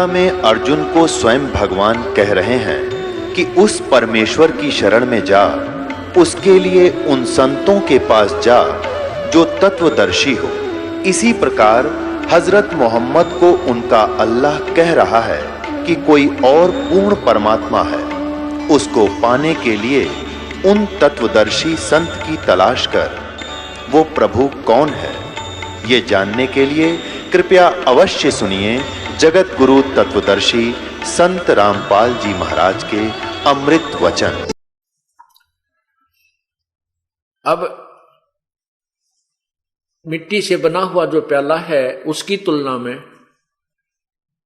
गीता में अर्जुन को स्वयं भगवान कह रहे हैं कि उस परमेश्वर की शरण में जा, उसके लिए उन संतों के पास जा जो तत्वदर्शी हो। इसी प्रकार हजरत मोहम्मद को उनका अल्लाह कह रहा है कि कोई और पूर्ण परमात्मा है, उसको पाने के लिए उन तत्वदर्शी संत की तलाश कर। वो प्रभु कौन है, ये जानने के लिए कृपया अवश्य सुनिए जगत गुरु तत्वदर्शी संत रामपाल जी महाराज के अमृत वचन। अब मिट्टी से बना हुआ जो प्याला है उसकी तुलना में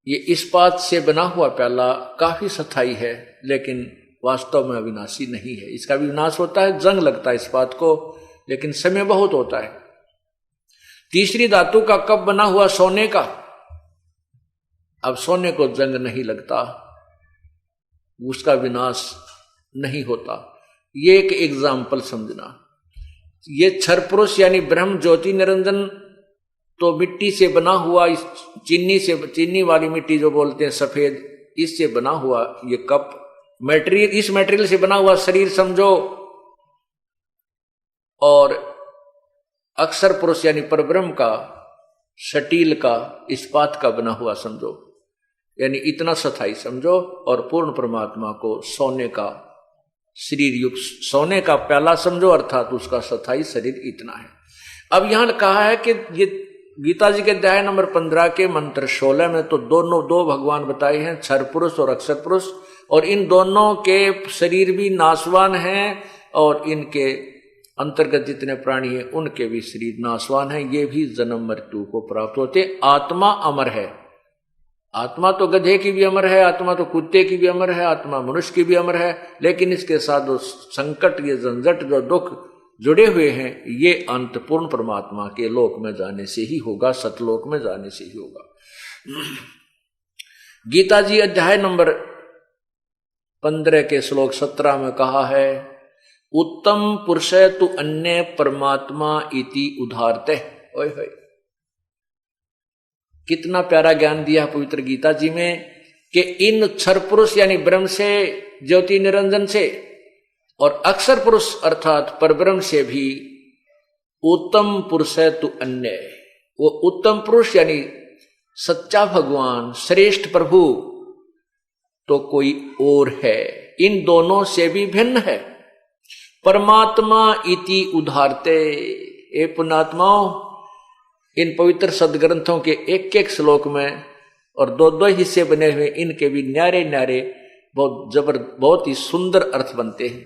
ये इस्पात से बना हुआ प्याला काफी स्थायी है, लेकिन वास्तव में अविनाशी नहीं है। इसका भी विनाश होता है, जंग लगता है इस्पात को, लेकिन समय बहुत होता है। तीसरी धातु का कप बना हुआ सोने का, अब सोने को जंग नहीं लगता, उसका विनाश नहीं होता। ये एक एग्जाम्पल समझना। ये क्षर पुरुष यानी ब्रह्म ज्योति निरंजन तो मिट्टी से बना हुआ, चीनी वाली मिट्टी जो बोलते हैं सफेद, इससे बना हुआ ये कप मटेरियल, इस मटेरियल से बना हुआ शरीर समझो, और अक्षर पुरुष यानी परब्रह्म का, स्टील का, इस्पात का बना हुआ समझो, यानी इतना स्थायी समझो। और पूर्ण परमात्मा को सोने का शरीर युक्त, सोने का प्याला समझो, अर्थात उसका स्थायी शरीर इतना है। अब यहां कहा है कि ये गीता जी के अध्याय नंबर 15 के मंत्र 16 में तो दो भगवान बताए हैं, क्षर पुरुष और अक्षर पुरुष, और इन दोनों के शरीर भी नाशवान हैं और इनके अंतर्गत जितने प्राणी हैं उनके भी शरीर नाशवान हैं, ये भी जन्म मृत्यु को प्राप्त होते। आत्मा अमर है, आत्मा तो गधे की भी अमर है, आत्मा तो कुत्ते की भी अमर है, आत्मा मनुष्य की भी अमर है, लेकिन इसके साथ जो संकट, ये झंझट, जो दुख जुड़े हुए हैं, ये अंत पूर्ण परमात्मा के लोक में जाने से ही होगा, सतलोक में जाने से ही होगा। गीता जी अध्याय नंबर 15 के श्लोक 17 में कहा है, उत्तम पुरुष तु अन्य परमात्मा इति उदारते। ओए होए, कितना प्यारा ज्ञान दिया पवित्र गीता जी में कि इन क्षर पुरुष यानी ब्रह्म से, ज्योति निरंजन से, और अक्षर पुरुष अर्थात परब्रह्म से भी उत्तम पुरुष है तु अन्य। वो उत्तम पुरुष यानी सच्चा भगवान, श्रेष्ठ प्रभु तो कोई और है, इन दोनों से भी भिन्न है। परमात्मा इति उदारते। ए पुण्यात्माओं, इन पवित्र सदग्रंथों के एक एक श्लोक में और दो दो हिस्से बने हुए, इनके भी न्यारे न्यारे बहुत ही सुंदर अर्थ बनते हैं।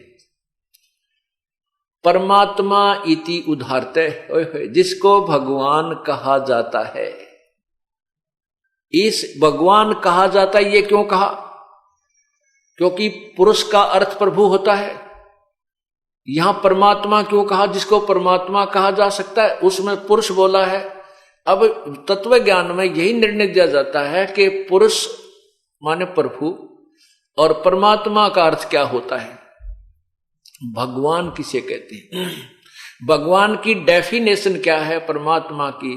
परमात्मा इति उदारते, जिसको भगवान कहा जाता है। इस भगवान कहा जाता है, ये क्यों कहा? क्योंकि पुरुष का अर्थ प्रभु होता है। यहां परमात्मा क्यों कहा? जिसको परमात्मा कहा जा सकता है उसमें पुरुष बोला है। अब तत्व ज्ञान में यही निर्णय दिया जाता है कि पुरुष माने प्रभु और परमात्मा का अर्थ क्या होता है, भगवान किसे कहते हैं, भगवान की डेफिनेशन क्या है, परमात्मा की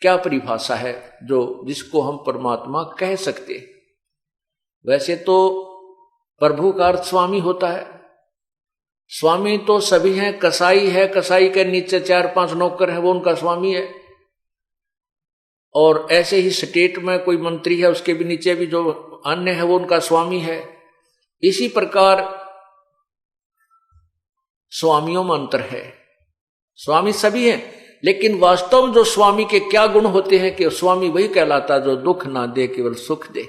क्या परिभाषा है जो जिसको हम परमात्मा कह सकते हैं। वैसे तो प्रभु का अर्थ स्वामी होता है। स्वामी तो सभी हैं, कसाई है, कसाई के नीचे 4-5 नौकर है, वो उनका स्वामी है। और ऐसे ही स्टेट में कोई मंत्री है, उसके भी नीचे भी जो अन्य है वो उनका स्वामी है। इसी प्रकार स्वामियों में अंतर है। स्वामी सभी हैं, लेकिन वास्तव में जो स्वामी के क्या गुण होते हैं कि स्वामी वही कहलाता जो दुख ना दे, केवल सुख दे।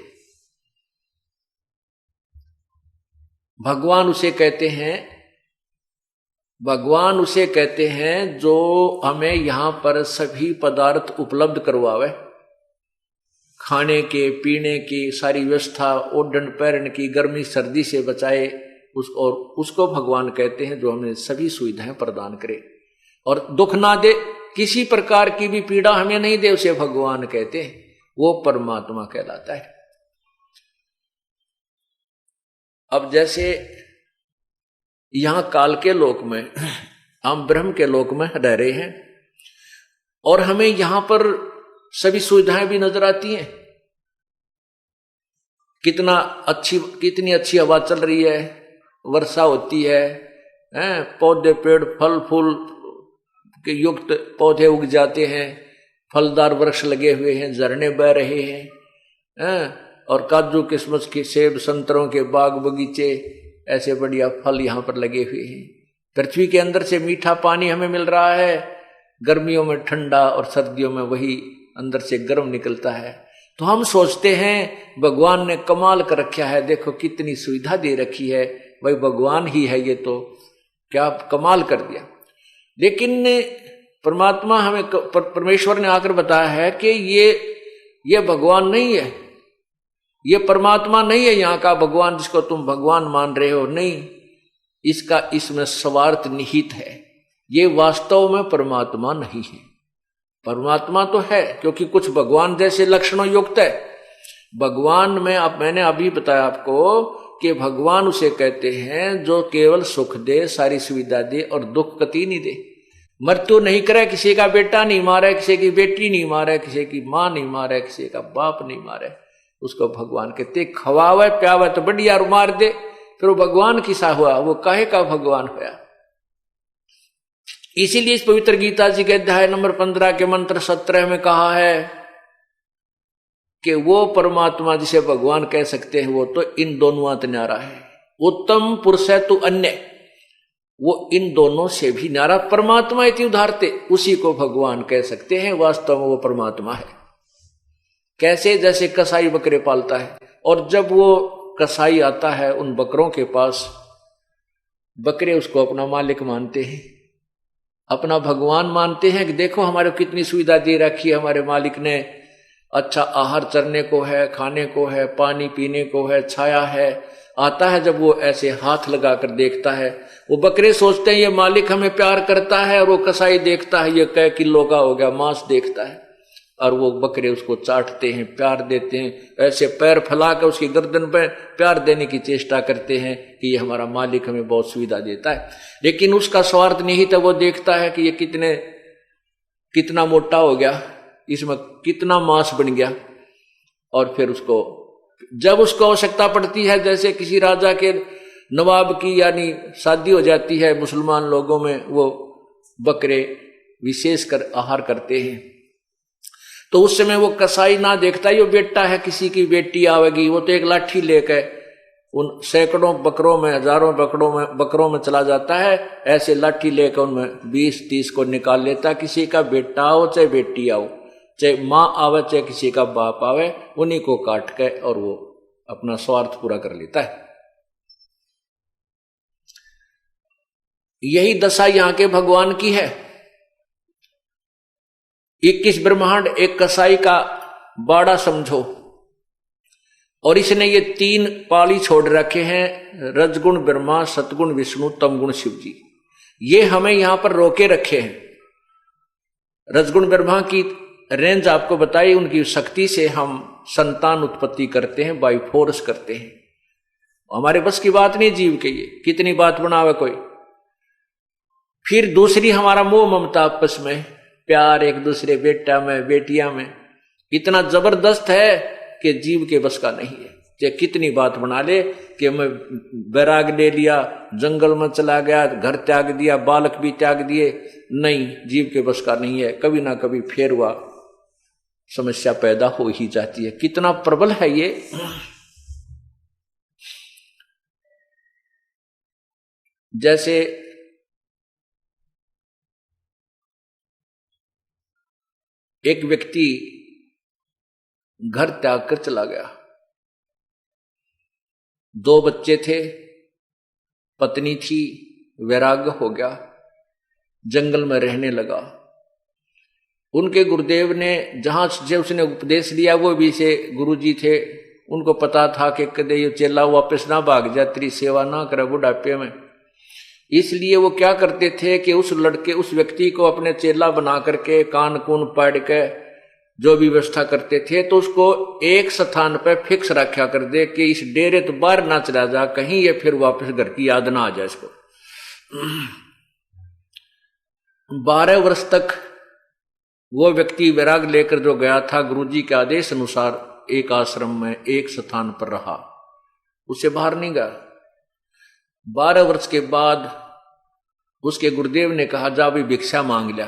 भगवान उसे कहते हैं, भगवान उसे कहते हैं जो हमें यहां पर सभी पदार्थ उपलब्ध करवावे, खाने के, पीने की सारी व्यवस्था, ओढ़न पहनने की, गर्मी सर्दी से बचाए, और उसको भगवान कहते हैं जो हमें सभी सुविधाएं प्रदान करे और दुख ना दे, किसी प्रकार की भी पीड़ा हमें नहीं दे, उसे भगवान कहते हैं। वो परमात्मा कहलाता है। अब जैसे यहां काल के लोक में, हम ब्रह्म के लोक में रह रहे हैं और हमें यहां पर सभी सुविधाएं भी नजर आती हैं, कितनी अच्छी हवा चल रही है, वर्षा होती है, पौधे पेड़ फल फूल के युक्त पौधे उग जाते हैं, फलदार वृक्ष लगे हुए हैं, झरने बह रहे हैं, और काजू किशमिश के सेब संतरों के बाग बगीचे, ऐसे बढ़िया फल यहाँ पर लगे हुए हैं। पृथ्वी के अंदर से मीठा पानी हमें मिल रहा है, गर्मियों में ठंडा और सर्दियों में वही अंदर से गर्म निकलता है। तो हम सोचते हैं भगवान ने कमाल कर रखा है, देखो कितनी सुविधा दे रखी है, भाई भगवान ही है ये, तो क्या कमाल कर दिया। लेकिन परमात्मा हमें परमेश्वर ने आकर बताया है कि ये भगवान नहीं है, ये परमात्मा नहीं है, यहाँ का भगवान जिसको तुम भगवान मान रहे हो, नहीं, इसमें स्वार्थ निहित है, ये वास्तव में परमात्मा नहीं है। परमात्मा तो है क्योंकि कुछ भगवान जैसे लक्षणों युक्त है। भगवान में मैंने अभी बताया आपको कि भगवान उसे कहते हैं जो केवल सुख दे, सारी सुविधा दे और दुख कति नहीं दे। मृत्यु नहीं करे, किसी का बेटा नहीं मारे, किसी की बेटी नहीं मारे, किसी की मां नहीं मारे, किसी का बाप नहीं मारे, उसको भगवान कहते। खवावे प्यावे तो बढ़िया मार दे, फिर वो भगवान किसा हुआ, वो काहे का भगवान हुआ। इसीलिए इस पवित्र गीता जी के अध्याय नंबर 15 के मंत्र 17 में कहा है कि वो परमात्मा जिसे भगवान कह सकते हैं वो तो इन दोनों न्यारा है। उत्तम पुरुष है तो अन्य, वो इन दोनों से भी न्यारा परमात्मा इति उदाहरते, उसी को भगवान कह सकते हैं। वास्तव में वो परमात्मा है। कैसे? जैसे कसाई बकरे पालता है, और जब वो कसाई आता है उन बकरों के पास, बकरे उसको अपना मालिक मानते हैं, अपना भगवान मानते हैं कि देखो हमारे कितनी सुविधा दे रखी है हमारे मालिक ने, अच्छा आहार चरने को है, खाने को है, पानी पीने को है, छाया है। आता है जब वो ऐसे हाथ लगाकर देखता है, वो बकरे सोचते हैं ये मालिक हमें प्यार करता है, और वो कसाई देखता है ये कै किलो का हो गया मांस देखता है, और वो बकरे उसको चाटते हैं, प्यार देते हैं, ऐसे पैर फैलाकर उसकी गर्दन पर प्यार देने की चेष्टा करते हैं कि ये हमारा मालिक हमें बहुत सुविधा देता है। लेकिन उसका स्वार्थ निहित है, वो देखता है कि ये कितना मोटा हो गया, इसमें कितना मांस बन गया, और फिर उसको जब उसको आवश्यकता पड़ती है, जैसे किसी राजा के नवाब की यानी शादी हो जाती है मुसलमान लोगों में, वो बकरे विशेषकर आहार करते हैं, तो उस समय वो कसाई ना देखता ये बेटा है किसी की बेटी आवेगी, वो तो एक लाठी लेकर उन सैकड़ों बकरों में, हजारों बकरों में चला जाता है, ऐसे लाठी लेकर उनमें 20-30 को निकाल लेता। किसी का बेटा आओ चाहे बेटी आओ, चाहे माँ आवे चाहे किसी का बाप आवे, उन्हीं को काट के और वो अपना स्वार्थ पूरा कर लेता है। यही दशा यहाँ के भगवान की है। 21 ब्रह्मांड एक कसाई का बाड़ा समझो, और इसने ये 3 पाली छोड़ रखे हैं, रजगुण ब्रह्मा, सतगुण विष्णु, तमगुण शिव जी। ये हमें यहां पर रोके रखे हैं। रजगुण ब्रह्मा की रेंज आपको बताई, उनकी शक्ति से हम संतान उत्पत्ति करते हैं, बाई फोर्स करते हैं। हमारे बस की बात नहीं जीव के, ये कितनी बात बनावे कोई। फिर दूसरी हमारा मोह ममता, आपस में प्यार, एक दूसरे बेटा में बेटियां में इतना जबरदस्त है कि जीव के बस का नहीं है। चाहे कितनी बात बना ले कि मैं बैराग ले लिया, जंगल में चला गया, घर त्याग दिया, बालक भी त्याग दिए, नहीं, जीव के बस का नहीं है। कभी ना कभी फेर हुआ समस्या पैदा हो ही जाती है। कितना प्रबल है ये। जैसे एक व्यक्ति घर त्याग कर चला गया, 2 बच्चे थे, पत्नी थी, वैराग्य हो गया, जंगल में रहने लगा। उनके गुरुदेव ने जहां से उसने उपदेश लिया, वो भी से गुरुजी थे, उनको पता था कि कदे ये चेला वापस ना भाग जाए, तेरी सेवा ना करे बुढ़ापे में। इसलिए वो क्या करते थे कि उस व्यक्ति को अपने चेला बना करके कान कून पाड़ के जो भी व्यवस्था करते थे, तो उसको एक स्थान पर फिक्स रखा कर दे कि इस डेरे तो बाहर ना चला जा, कहीं ये फिर वापस घर की याद ना आ जाए इसको। 12 वर्ष तक वो व्यक्ति वैराग लेकर जो गया था, गुरुजी के आदेश अनुसार एक आश्रम में एक स्थान पर रहा, उससे बाहर नहीं गया। 12 वर्ष के बाद उसके गुरुदेव ने कहा जा भी भिक्षा मांग लिया।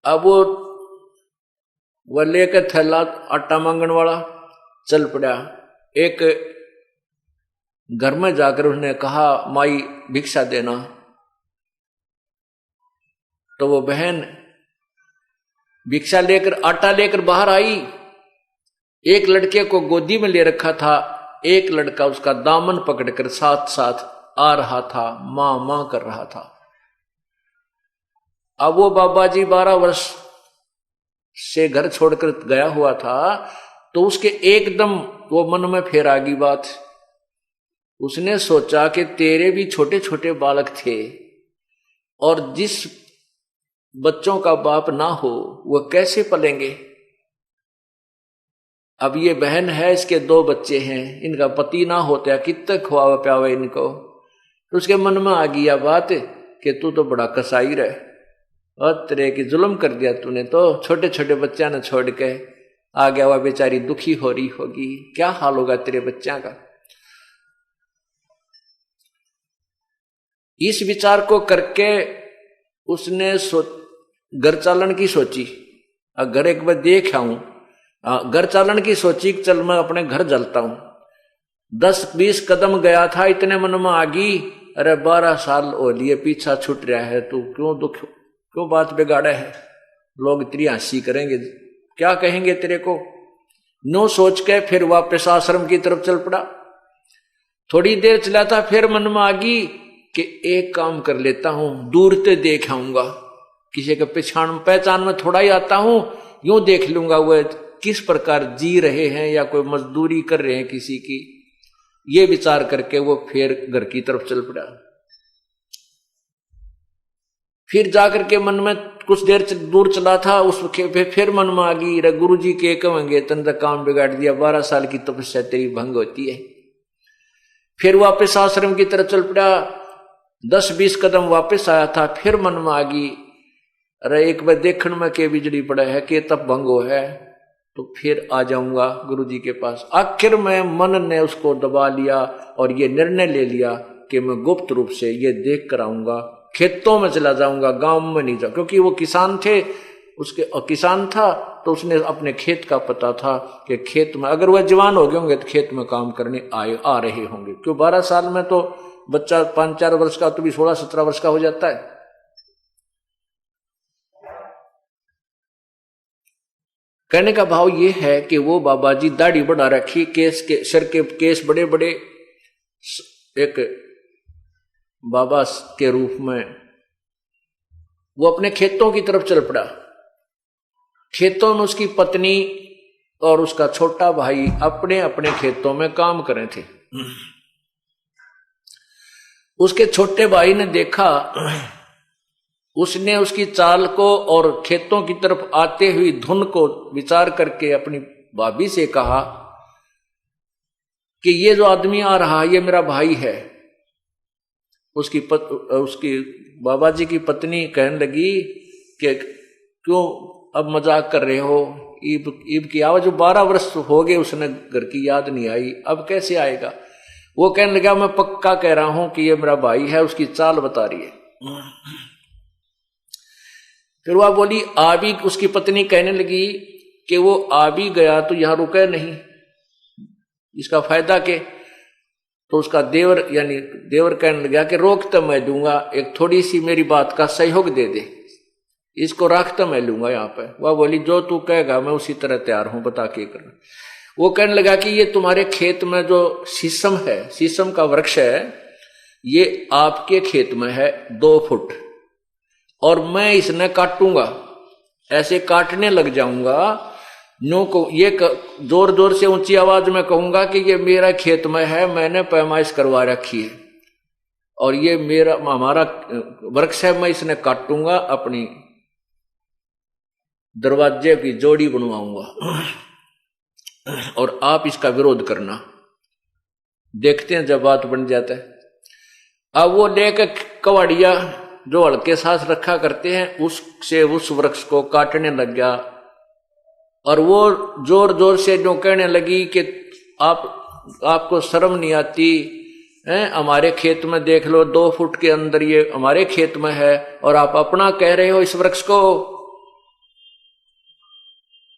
अब वो लेकर थैला आटा मांगने वाला चल पड़ा। एक घर में जाकर उसने कहा माई भिक्षा देना, तो वो बहन भिक्षा लेकर आटा लेकर बाहर आई। एक लड़के को गोदी में ले रखा था, एक लड़का उसका दामन पकड़कर साथ साथ आ रहा था, मां मां कर रहा था। अब वो बाबा जी 12 वर्ष से घर छोड़कर गया हुआ था, तो उसके एकदम वो मन में फिर आ गई बात। उसने सोचा कि तेरे भी छोटे छोटे बालक थे और जिस बच्चों का बाप ना हो वो कैसे पलेंगे। अब ये बहन है, इसके 2 बच्चे हैं, इनका पति ना होता कितने खुआवा प्यावे इनको। तो उसके मन में आ गई बात कि तू तो बड़ा कसाई रहे और तेरे की जुल्म कर दिया तूने, तो छोटे छोटे बच्चा ने छोड़ के आ गया। वह बेचारी दुखी हो रही होगी, क्या हाल होगा तेरे बच्चा का। इस विचार को करके उसने घर चालन की सोची। घर एक बार देख आऊं, घर चालन की सोची कि चल मैं अपने घर जलता हूं। 10-20 कदम गया था, इतने मन में आ गई अरे 12 साल हो लिए पीछा छूट रहा है, तू क्यों बात बिगाड़ा है। लोग तेरी हंसी करेंगे, क्या कहेंगे तेरे को। नो सोच के फिर वापस आश्रम की तरफ चल पड़ा। थोड़ी देर चला था, फिर मन में आ गई कि एक काम कर लेता हूं, दूर से देख आऊंगा, किसी के पहचान में थोड़ा ही आता हूं, यूं देख लूंगा वो किस प्रकार जी रहे हैं या कोई मजदूरी कर रहे हैं किसी की। ये विचार करके वो फिर घर की तरफ चल पड़ा। फिर जाकर के मन में कुछ देर दूर चला था, उस फिर मन में आ गई रे गुरु जी के कहेंगे तन तक काम बिगाड़ दिया, 12 साल की तपस्या तेरी भंग होती है। फिर वापस आश्रम की तरफ चल पड़ा। 10-20 कदम वापस आया था, फिर मन में आ गई अरे एक बार देखने में के बिजली पड़ा है, के तप भंगो है, तो फिर आ जाऊंगा गुरु जी के पास। आखिर में मन ने उसको दबा लिया और ये निर्णय ले लिया कि मैं गुप्त रूप से ये देख कर आऊंगा, खेतों में चला जाऊंगा, गांव में नहीं जाऊंगा। क्योंकि वो किसान थे, उसके किसान था तो उसने अपने खेत का पता था कि खेत में अगर वह जवान हो गए होंगे तो खेत में काम करने आ रहे होंगे। क्यों 12 साल में तो बच्चा 5-4 वर्ष का तो भी 16-17 वर्ष का हो जाता है। कहने का भाव ये है कि वो बाबा जी दाढ़ी बढ़ा रखी, केस के सिर के केस बड़े बड़े, एक बाबा के रूप में वो अपने खेतों की तरफ चल पड़ा। खेतों में उसकी पत्नी और उसका छोटा भाई अपने अपने खेतों में काम कर रहे थे। उसके छोटे भाई ने देखा, उसने उसकी चाल को और खेतों की तरफ आते हुई धुन को विचार करके अपनी भाभी से कहा कि ये जो आदमी आ रहा है ये मेरा भाई है। उसकी बाबा जी की पत्नी कहने लगी कि क्यों अब मजाक कर रहे हो, ईब की आवाज। 12 वर्ष हो गए उसने घर की याद नहीं आई, अब कैसे आएगा। वो कहने लगा मैं पक्का कह रहा हूं कि ये मेरा भाई है, उसकी चाल बता रही है। फिर वह बोली आ भी, उसकी पत्नी कहने लगी कि वो आ भी गया तो यहां रुके नहीं, इसका फायदा के। तो उसका देवर कहने लगा कि रोक तो मैं दूंगा, एक थोड़ी सी मेरी बात का सहयोग दे दे, इसको रख तो मैं लूंगा यहाँ पे। वह बोली जो तू कहेगा मैं उसी तरह तैयार हूं, बता के करना। वो कहने लगा कि ये तुम्हारे खेत में जो शीशम है, शीशम का वृक्ष है, ये आपके खेत में है 2 फुट और मैं इसने काटूंगा, ऐसे काटने लग जाऊंगा। नो को ये जोर जोर से ऊंची आवाज में कहूंगा कि ये मेरा खेत में है, मैंने पैमाइश करवा रखी है और ये हमारा वृक्ष है, मैं इसने काटूंगा, अपनी दरवाजे की जोड़ी बनवाऊंगा और आप इसका विरोध करना। देखते हैं जब बात बन जाता है। अब वो लेकर कवाड़िया जो हल्के सांस रखा करते हैं उससे उस वृक्ष को काटने लग गया। और वो जोर जोर से जो कहने लगी कि आपको शर्म नहीं आती है, हमारे खेत में देख लो 2 फुट के अंदर ये हमारे खेत में है और आप अपना कह रहे हो इस वृक्ष को।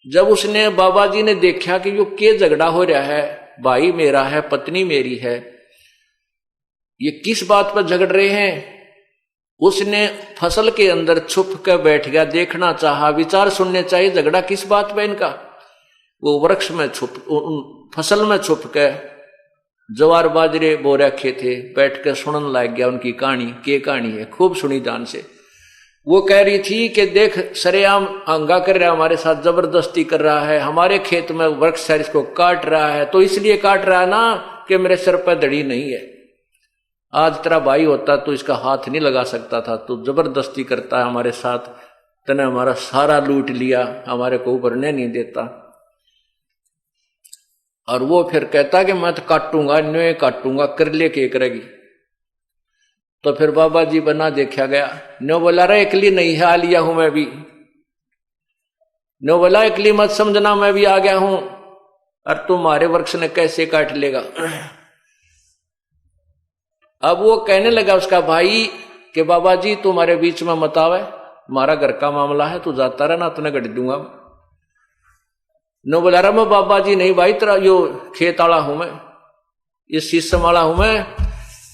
जब उसने बाबा जी ने देखा कि यो के झगड़ा हो रहा है, भाई मेरा है, पत्नी मेरी है, ये किस बात पर झगड़ रहे हैं, उसने फसल के अंदर छुप कर बैठ गया, देखना चाहा, विचार सुनने चाहिए झगड़ा किस बात पे इनका। वो वृक्ष में फसल में छुप के जवार बाजरे बो रखे थे, बैठ कर सुनने लग गया उनकी कहानी। के कहानी है खूब सुनी ध्यान से। वो कह रही थी कि देख सरेआम अंगा कर रहा है, हमारे साथ जबरदस्ती कर रहा है, हमारे खेत में वृक्ष है इसको काट रहा है, तो इसलिए काट रहा है ना कि मेरे सिर पर दड़ी नहीं है। आज तेरा भाई होता तो इसका हाथ नहीं लगा सकता था, तो जबरदस्ती करता है हमारे साथ, तने हमारा सारा लूट लिया, हमारे को उभरने नहीं देता। और वो फिर कहता कि मैं तो काटूंगा, न्योय काटूंगा, कर ले के करेगी। तो फिर बाबा जी बना देखा गया, न्यो बोला रे एकली नहीं है, आ लिया हूं मैं भी। न्यो बोला एकली मत समझना, मैं भी आ गया हूं, और तुम्हारे वृक्ष ने कैसे काट लेगा। अब वो कहने लगा उसका भाई कि बाबा जी तुम्हारे बीच में मत आवे, हमारा घर का मामला है, तू जाता रहना, तुने गढ़ दूंगा। नो बोला रहा मैं बाबा जी नहीं भाई, तेरा यो खेत वाला हूं मैं, इस शीशम वाला हूं मैं।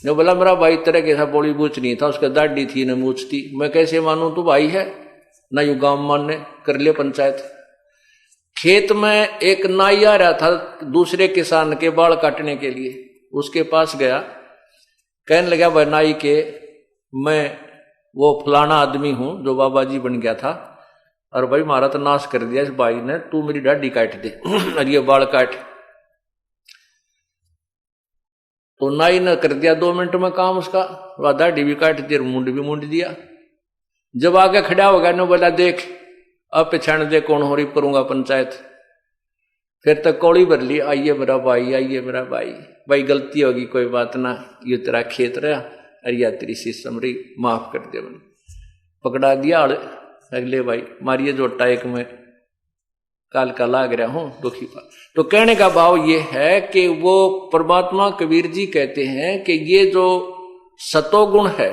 नो बोला मेरा भाई तेरे कैसा बोली बूच नहीं था, उसका दाढ़ी थी न मूछ थी, मैं कैसे मानूं तू भाई है ना, यू गांव मानने कर ले पंचायत। खेत में एक नाई आ रहा था दूसरे किसान के बाल काटने के लिए, उसके पास गया, कहने लगा भाई नाई के मैं वो फलाना आदमी हूं जो बाबा जी बन गया था, और भाई मारा तो नाश कर दिया इस भाई ने, तू मेरी दाढ़ी काट दे और ये बाल काट। तो नाई ने कर दिया 2 मिनट में काम उसका, वह दाढ़ी भी काट दी और मुंड भी मुंड दिया। जब आगे खड़ा हो गया ने बोला देख अब पहचान दे कौन हो रही करूंगा पंचायत। फिर तक कौड़ी भर ली, आइए मेरा भाई, आइए मेरा भाई, भाई गलती होगी कोई बात ना, ये तेरा खेत रहा और या तेरी शीशम रही, माफ कर दे। मैंने पकड़ा दिया, अगले भाई मारिए जोटा एक में काल का लाग रहा हूं दुखी पा। तो कहने का भाव ये है कि वो परमात्मा कबीर जी कहते हैं कि ये जो सतोगुण है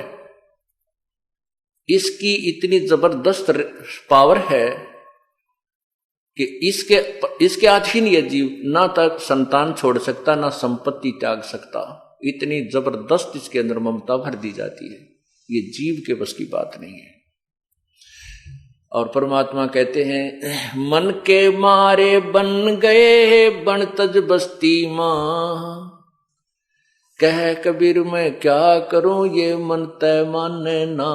इसकी इतनी जबरदस्त पावर है कि इसके अधीन ये जीव ना तक संतान छोड़ सकता, ना संपत्ति त्याग सकता। इतनी जबरदस्त इसके अंदर ममता भर दी जाती है, ये जीव के बस की बात नहीं है। और परमात्मा कहते हैं मन के मारे बन गए बन तज बस्ती मां, कह कबीर मैं क्या करूं ये मन तय माने ना।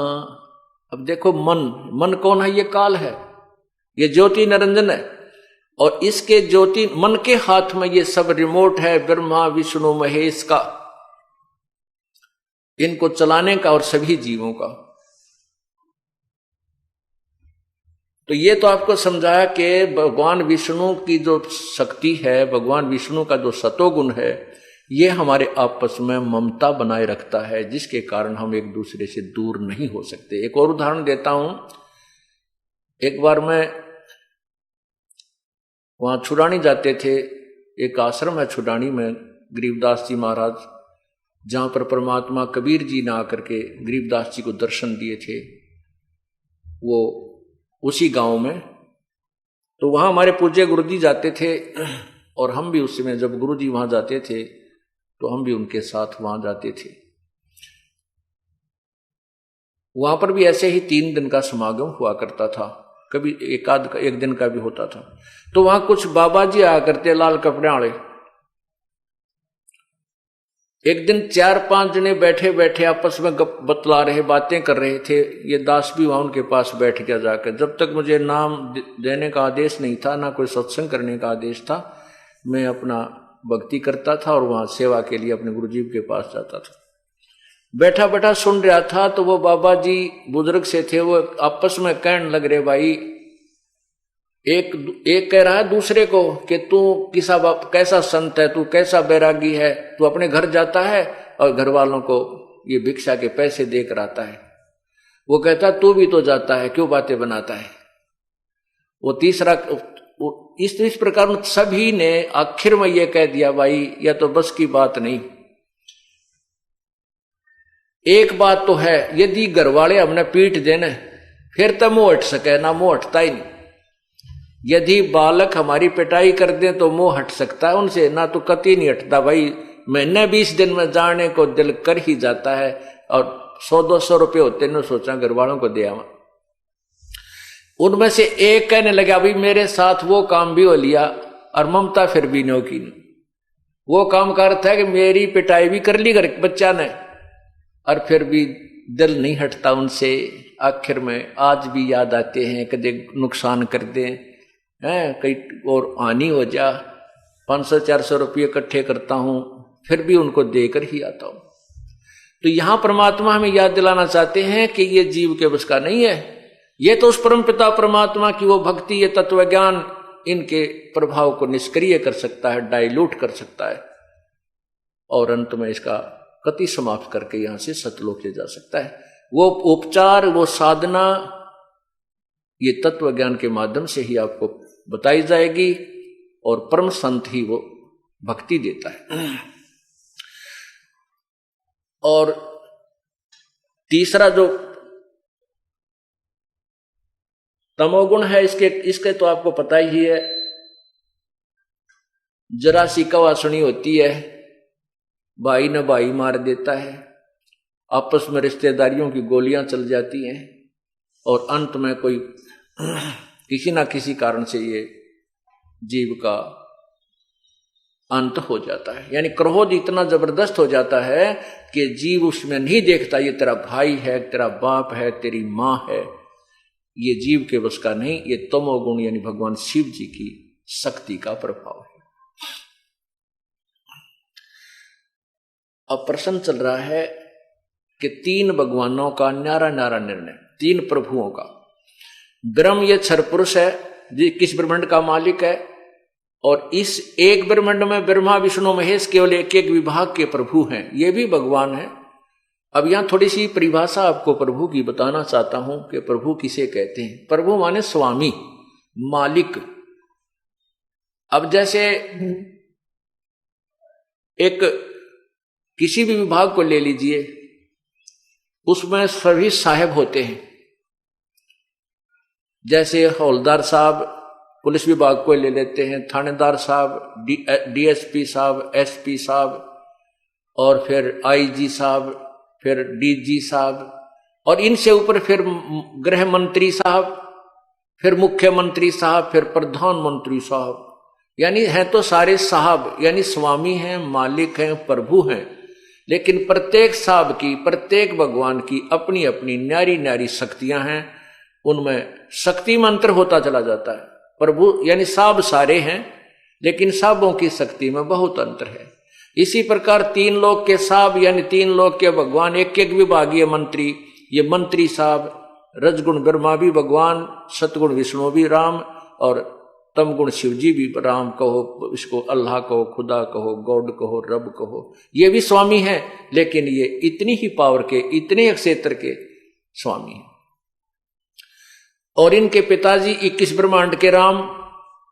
अब देखो मन कौन है, ये काल है, ये ज्योति निरंजन है, और इसके ज्योति मन के हाथ में ये सब रिमोट है ब्रह्मा विष्णु महेश का, इनको चलाने का और सभी जीवों का। तो ये तो आपको समझाया कि भगवान विष्णु की जो शक्ति है, भगवान विष्णु का जो सतोगुण है, ये हमारे आपस में ममता बनाए रखता है, जिसके कारण हम एक दूसरे से दूर नहीं हो सकते। एक और उदाहरण देता हूं। एक बार मैं वहां छुड़ानी जाते थे, एक आश्रम है छुड़ानी में गरीबदास जी महाराज, जहां पर परमात्मा कबीर जी ने आकर के गरीबदास जी को दर्शन दिए थे, वो उसी गांव में। तो वहां हमारे पूज्य गुरु जी जाते थे, और हम भी उस समय जब गुरु जी वहां जाते थे तो हम भी उनके साथ वहां जाते थे। वहां पर भी ऐसे ही 3 दिन का समागम हुआ करता था, कभी एक दिन का भी होता था। तो वहां कुछ बाबा जी आया करते लाल कपड़े वाले। एक दिन 4-5 जने बैठे बैठे आपस में बतला रहे, बातें कर रहे थे। ये दास भी वहां उनके पास बैठ गया जाकर। जब तक मुझे नाम देने का आदेश नहीं था, ना कोई सत्संग करने का आदेश था, मैं अपना भक्ति करता था और वहां सेवा के लिए अपने गुरुजी के पास जाता था। बैठा बैठा सुन रहा था, तो वो बाबा जी बुजुर्ग से थे, वो आपस में कहने लग रहे, भाई एक कह रहा है दूसरे को कि तू कैसा संत है, तू कैसा बैरागी है, तू अपने घर जाता है और घर वालों को ये भिक्षा के पैसे देकर आता है। वो कहता तू भी तो जाता है, क्यों बातें बनाता है। वो तीसरा इस प्रकार सभी ने आखिर में यह कह दिया, भाई यह तो बस की बात नहीं। एक बात तो है, यदि घर वाले हमने पीट देने फिर तो मुंह हट सके, ना मुंह हटता ही नहीं। यदि बालक हमारी पिटाई कर दे तो मुंह हट सकता है उनसे, ना तो कतई नहीं हटता। भाई महीने 20 दिन में जाने को दिल कर ही जाता है, और 100-200 रुपये होते न सोचा घर वालों को दे आवा। उनमें से एक कहने लगा, भाई मेरे साथ वो काम भी हो लिया और ममता फिर भी नो की नहीं। वो काम करता है कि मेरी पिटाई भी कर ली घर बच्चा ने, और फिर भी दिल नहीं हटता उनसे। आखिर में आज भी याद आते हैं, कदे नुकसान कर दें हैं, कहीं और हानि हो जा, 500-400 रुपये इकट्ठे करता हूं, फिर भी उनको देकर ही आता हूं। तो यहां परमात्मा हमें याद दिलाना चाहते हैं कि ये जीव के बस का नहीं है। ये तो उस परम पिता परमात्मा की वो भक्ति, ये तत्व ज्ञान इनके प्रभाव को निष्क्रिय कर सकता है, डाइल्यूट कर सकता है, और अंत में इसका कति समाप्त करके यहां से सतलोक ले जा सकता है। वो उपचार, वो साधना, ये तत्व ज्ञान के माध्यम से ही आपको बताई जाएगी, और परम संत ही वो भक्ति देता है। और तीसरा जो तमोगुण है, इसके तो आपको पता ही है। जरा सी कवासुनी होती है, भाई न भाई मार देता है, आपस में रिश्तेदारियों की गोलियां चल जाती हैं, और अंत में कोई किसी ना किसी कारण से ये जीव का अंत हो जाता है। यानी क्रोध इतना जबरदस्त हो जाता है कि जीव उसमें नहीं देखता ये तेरा भाई है, तेरा बाप है, तेरी मां है। ये जीव के बस का नहीं, ये तमोगुण यानी भगवान शिव जी की शक्ति का प्रभाव है। अब प्रश्न चल रहा है कि 3 भगवानों का न्यारा न्यारा निर्णय, 3 प्रभुओं का। ब्रह्म ये क्षर पुरुष है, जी किस ब्रह्मांड का मालिक है, और इस एक ब्रह्मांड में ब्रह्मा विष्णु महेश केवल एक एक विभाग के प्रभु हैं, ये भी भगवान है। अब यहां थोड़ी सी परिभाषा आपको प्रभु की बताना चाहता हूं कि प्रभु किसे कहते हैं। प्रभु माने स्वामी, मालिक। अब जैसे एक किसी भी विभाग को ले लीजिए, उसमें सभी साहेब होते हैं। जैसे हौलदार साहब पुलिस विभाग को ले लेते हैं, थानेदार साहब, डीएसपी साहब, एसपी साहब, और फिर आईजी साहब, फिर डीजी साहब, और इनसे ऊपर फिर गृह मंत्री साहब, फिर मुख्यमंत्री साहब, फिर प्रधानमंत्री साहब। यानी हैं तो सारे साहब, यानी स्वामी हैं, मालिक हैं, प्रभु हैं। लेकिन प्रत्येक साहब की, प्रत्येक भगवान की अपनी अपनी न्यारी न्यारी शक्तियां हैं, उनमें शक्ति में अंतर होता चला जाता है। प्रभु यानी साहब सारे हैं, लेकिन साहबों की शक्ति में बहुत अंतर है। इसी प्रकार 3 लोक के साहब यानी 3 लोक के भगवान, एक एक विभागीय मंत्री, ये मंत्री साहब, रजगुण ब्रह्मा भी भगवान, सतगुण विष्णु भी राम, और तमगुण शिव जी भी राम कहो, इसको अल्लाह कहो, खुदा कहो, गॉड कहो, रब कहो, ये भी स्वामी हैं। लेकिन ये इतनी ही पावर के, इतने क्षेत्र के स्वामी हैं। और इनके पिताजी 21 ब्रह्मांड के राम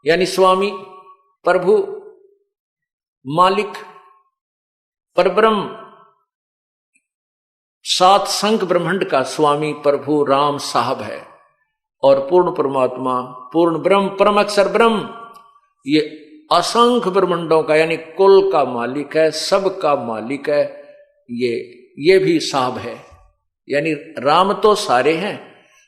यानी स्वामी, प्रभु, मालिक, परब्रह्म, 7 संख ब्रह्मांड का स्वामी प्रभु राम साहब है। और पूर्ण परमात्मा, पूर्ण ब्रह्म, परम अक्षर ब्रह्म, ये असंख्य ब्रह्मांडों का यानी कुल का मालिक है, सब का मालिक है। ये भी साहब है। यानी राम तो सारे हैं,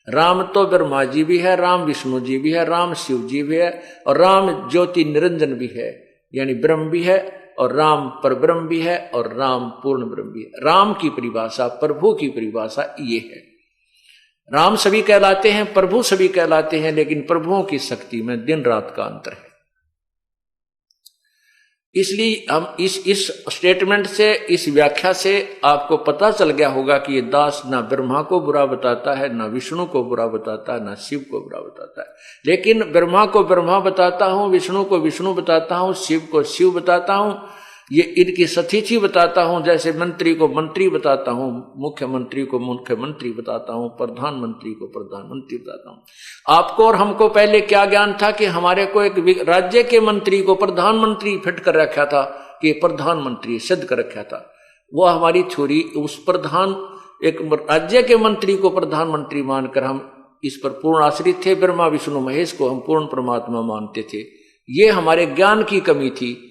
राम तो ब्रह्मा जी भी है, राम विष्णु जी भी है, राम शिव जी भी है, और राम ज्योति निरंजन भी है, यानी ब्रह्म भी है, और राम परब्रह्म भी है, और राम पूर्ण ब्रह्म भी है। राम की परिभाषा, प्रभु की परिभाषा ये है। राम सभी कहलाते हैं, प्रभु सभी कहलाते हैं, लेकिन प्रभुओं की शक्ति में दिन रात का अंतर है। इसलिए हम इस स्टेटमेंट से, इस व्याख्या से आपको पता चल गया होगा कि ये दास ना ब्रह्मा को बुरा बताता है, ना विष्णु को बुरा बताता है, ना शिव को बुरा बताता है। लेकिन ब्रह्मा को ब्रह्मा बताता हूं, विष्णु को विष्णु बताता हूं, शिव को शिव बताता हूं, ये इनकी सतीथि बताता हूं, जैसे मंत्री को मंत्री बताता हूं, मुख्यमंत्री को मुख्यमंत्री बताता हूं, प्रधानमंत्री को प्रधानमंत्री बताता हूं। आपको और हमको पहले क्या ज्ञान था कि हमारे को एक राज्य के मंत्री को प्रधानमंत्री फिट कर रखा था कि प्रधानमंत्री सिद्ध कर रखा था। वो हमारी थ्योरी उस एक राज्य के मंत्री को प्रधानमंत्री मानकर हम इस पर पूर्ण आश्रित थे। ब्रह्मा विष्णु महेश को हम पूर्ण परमात्मा मानते थे। ये हमारे ज्ञान की कमी थी।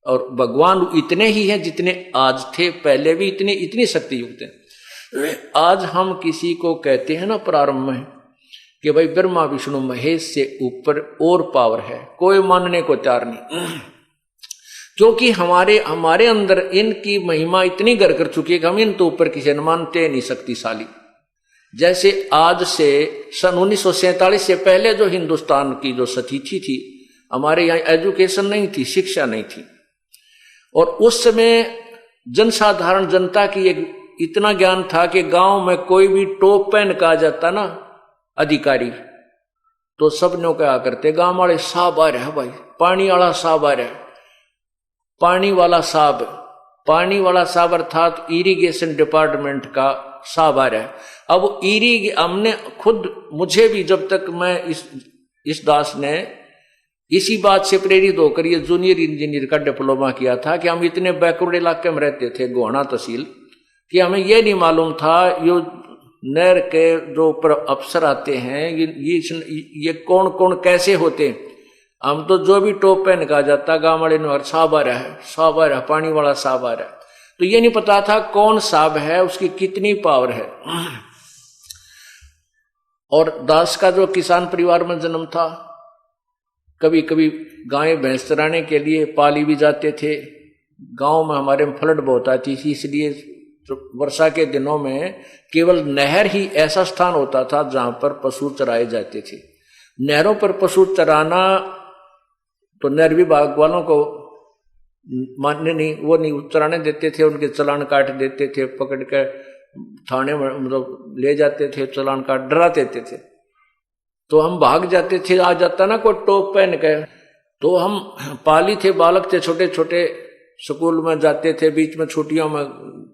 और भगवान इतने ही हैं जितने आज थे, पहले भी इतनी शक्ति युक्त हैं। आज हम किसी को कहते हैं ना प्रारंभ में कि भाई ब्रह्मा विष्णु महेश से ऊपर और पावर है, कोई मानने को तैयार नहीं, क्योंकि हमारे अंदर इनकी महिमा इतनी घर कर चुकी है कि हम इन तो ऊपर किसी न मानते नहीं शक्तिशाली। जैसे आज से सन 1947 से पहले जो हिंदुस्तान की जो स्थिति थी, हमारे यहाँ एजुकेशन नहीं थी, शिक्षा नहीं थी, और उस समय जनसाधारण जनता की एक इतना ज्ञान था कि गांव में कोई भी टॉप पहन का आ जाता ना अधिकारी, तो सब ने क्या करते, गांव वाले साहब आ रहे हैं भाई, पानी वाला साहब आ रहा है, पानी वाला साहब अर्थात इरिगेशन डिपार्टमेंट का साहब आ रहा है। अब हमने खुद, मुझे भी जब तक मैं इस दास ने इसी बात से प्रेरित होकर ये जूनियर इंजीनियर का डिप्लोमा किया था कि हम इतने बैकवर्ड इलाके में रहते थे, गोहाना तहसील, कि हमें ये नहीं मालूम था यो नहर के जो अफसर आते हैं ये कौन कौन कैसे होते हैं। हम तो जो भी टॉप पहन का जाता गांव वाले ने साहब आ रहा है, पानी वाला साहब आ रहा है, तो ये नहीं पता था कौन साहब है, उसकी कितनी पावर है। और दास का जो किसान परिवार में जन्म था, कभी कभी गाय भैंस चराने के लिए पाली भी जाते थे। गांव में हमारे में फ्लड बहुत आती थी, इसलिए वर्षा के दिनों में केवल नहर ही ऐसा स्थान होता था जहां पर पशु चराए जाते थे। नहरों पर पशु चराना तो नहर विभाग वालों को मानने नहीं, वो नहीं चराने देते थे, उनके चालान काट देते थे, पकड़ कर थाने में मतलब ले जाते थे, चालान काट डरा देते थे। तो हम भाग जाते थे, आ जाता ना कोई टॉप पहन के, तो हम पाली थे, बालक थे, छोटे छोटे स्कूल में जाते थे, बीच में छुट्टियों में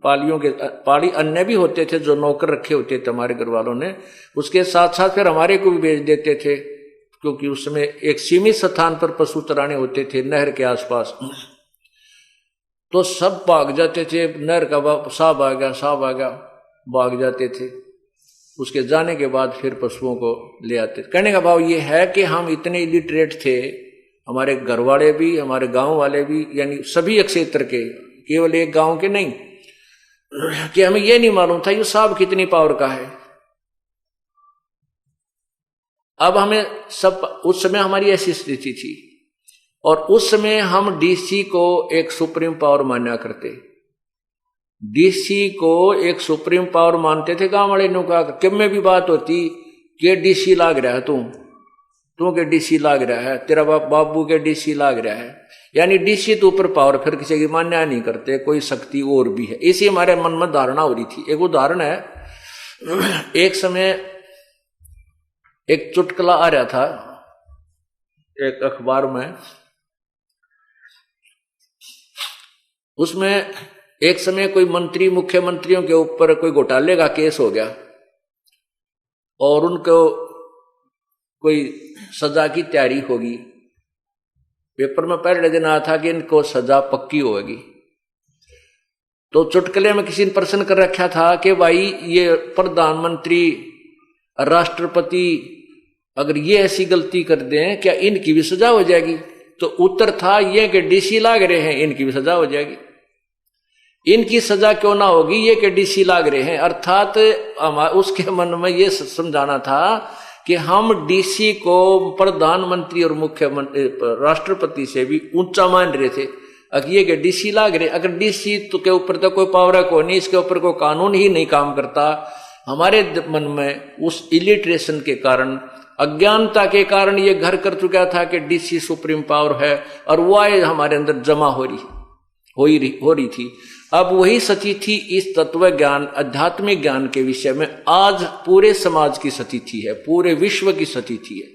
पाली अन्य भी होते थे जो नौकर रखे होते थे हमारे घर वालों ने, उसके साथ साथ फिर हमारे को भी भेज देते थे, क्योंकि उस समय एक सीमित स्थान पर पशु चराने होते थे नहर के आसपास। तो सब भाग जाते थे, नहर का साहब आ गया, भाग जाते थे। उसके जाने के बाद फिर पशुओं को ले आते। कहने का भाव ये है कि हम इतने इलिटरेट थे, हमारे घर वाले भी, हमारे गांव वाले भी, यानी सभी क्षेत्र के, केवल एक गांव के नहीं, कि हमें ये नहीं मालूम था ये साहब कितनी पावर का है। अब हमें सब, उस समय हमारी ऐसी स्थिति थी, और उस समय हम डीसी को एक सुप्रीम पावर माना करते, डीसी को एक सुप्रीम पावर मानते थे। गांव वाले ने कहा कि में भी बात होती कि डीसी लाग रहा है, तू के डीसी लाग रहा है, तेरा बाबू के डीसी लाग रहा है, यानी डीसी तो ऊपर पावर, फिर किसी की मान्या नहीं करते, कोई शक्ति और भी है। इसी हमारे मन में धारणा हो रही थी। एक उदाहरण है, एक समय एक चुटकुला आ रहा था एक अखबार में, उसमें एक समय कोई मंत्री, मुख्यमंत्रियों के ऊपर कोई घोटाले का केस हो गया और उनको कोई सजा की तैयारी होगी। पेपर में पहले दिन आया था कि इनको सजा पक्की होगी। तो चुटकुले में किसी ने प्रश्न कर रखा था कि भाई ये प्रधानमंत्री, राष्ट्रपति अगर ये ऐसी गलती कर दें क्या इनकी भी सजा हो जाएगी? तो उत्तर था ये कि डीसी लाग रहे हैं, इनकी भी सजा हो जाएगी। इनकी सजा क्यों ना होगी, ये कि डीसी लाग रहे हैं। अर्थात उसके मन में ये समझाना था कि हम डीसी को प्रधानमंत्री और मुख्यमंत्री, राष्ट्रपति से भी ऊंचा मान रहे थे। अगर ये कि डीसी लाग रहे, अगर डीसी तो के ऊपर तो कोई पावर है को नहीं, इसके ऊपर कोई कानून ही नहीं काम करता। हमारे मन में उस इलिटरेशन के कारण, अज्ञानता के कारण ये घर कर चुका था कि डीसी सुप्रीम पावर है, और वो हमारे अंदर जमा हो रही थी। अब वही स्थिति इस तत्व ज्ञान, आध्यात्मिक ज्ञान के विषय में आज पूरे समाज की स्थिति है, पूरे विश्व की स्थिति है।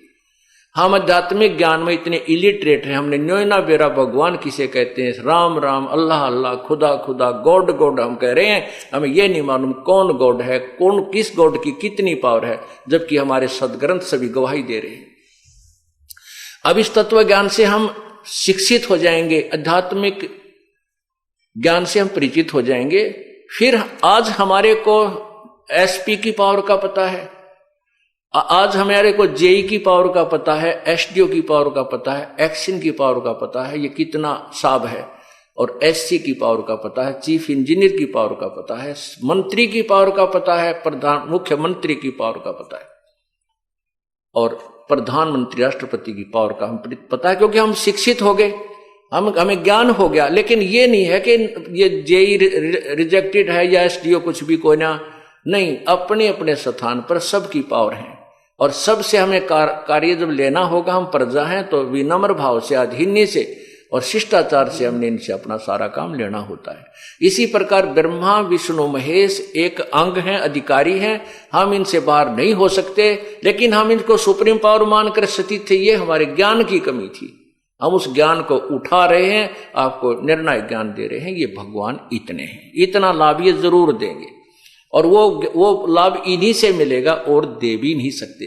हम आध्यात्मिक ज्ञान में इतने इलिटरेट हैं, हमने न्योय ना बेरा भगवान किसे कहते हैं, राम राम, अल्लाह अल्लाह, खुदा खुदा, गॉड गॉड हम कह रहे हैं, हमें ये नहीं मालूम कौन गॉड है, कौन किस गॉड की कितनी पावर है, जबकि हमारे सदग्रंथ सभी गवाही दे रहे हैं। अब इस तत्व ज्ञान से हम शिक्षित हो जाएंगे, आध्यात्मिक ज्ञान से हम परिचित हो जाएंगे। फिर आज हमारे को एसपी की पावर का पता है, आज हमारे को जेई की पावर का पता है, एसडीओ की पावर का पता है, एक्सिन की पावर का पता है, ये कितना साब है, और एससी की पावर का पता है, चीफ इंजीनियर की पावर का पता है, मंत्री की पावर का पता है, प्रधान मुख्यमंत्री की पावर का पता है, और प्रधानमंत्री राष्ट्रपति की पावर का हम पता है, क्योंकि हम शिक्षित हो गए, हमें ज्ञान हो गया। लेकिन ये नहीं है कि ये जेई रिजेक्टेड है या एसडीओ कुछ भी कोई ना, नहीं, अपने अपने स्थान पर सबकी पावर है, और सबसे हमें कार्य जब लेना होगा, हम प्रजा हैं, तो विनम्र भाव से, अधीन्य से और शिष्टाचार से हमने इनसे अपना सारा काम लेना होता है। इसी प्रकार ब्रह्मा विष्णु महेश एक अंग हैं, अधिकारी हैं, हम इनसे बाहर नहीं हो सकते, लेकिन हम इनको सुप्रीम पावर मानकर स्थित थे, ये हमारे ज्ञान की कमी थी। हम उस ज्ञान को उठा रहे हैं, आपको निर्णायक ज्ञान दे रहे हैं, ये भगवान इतने हैं, इतना लाभ ये जरूर देंगे, और वो लाभ इन्हीं से मिलेगा और दे भी नहीं सकते।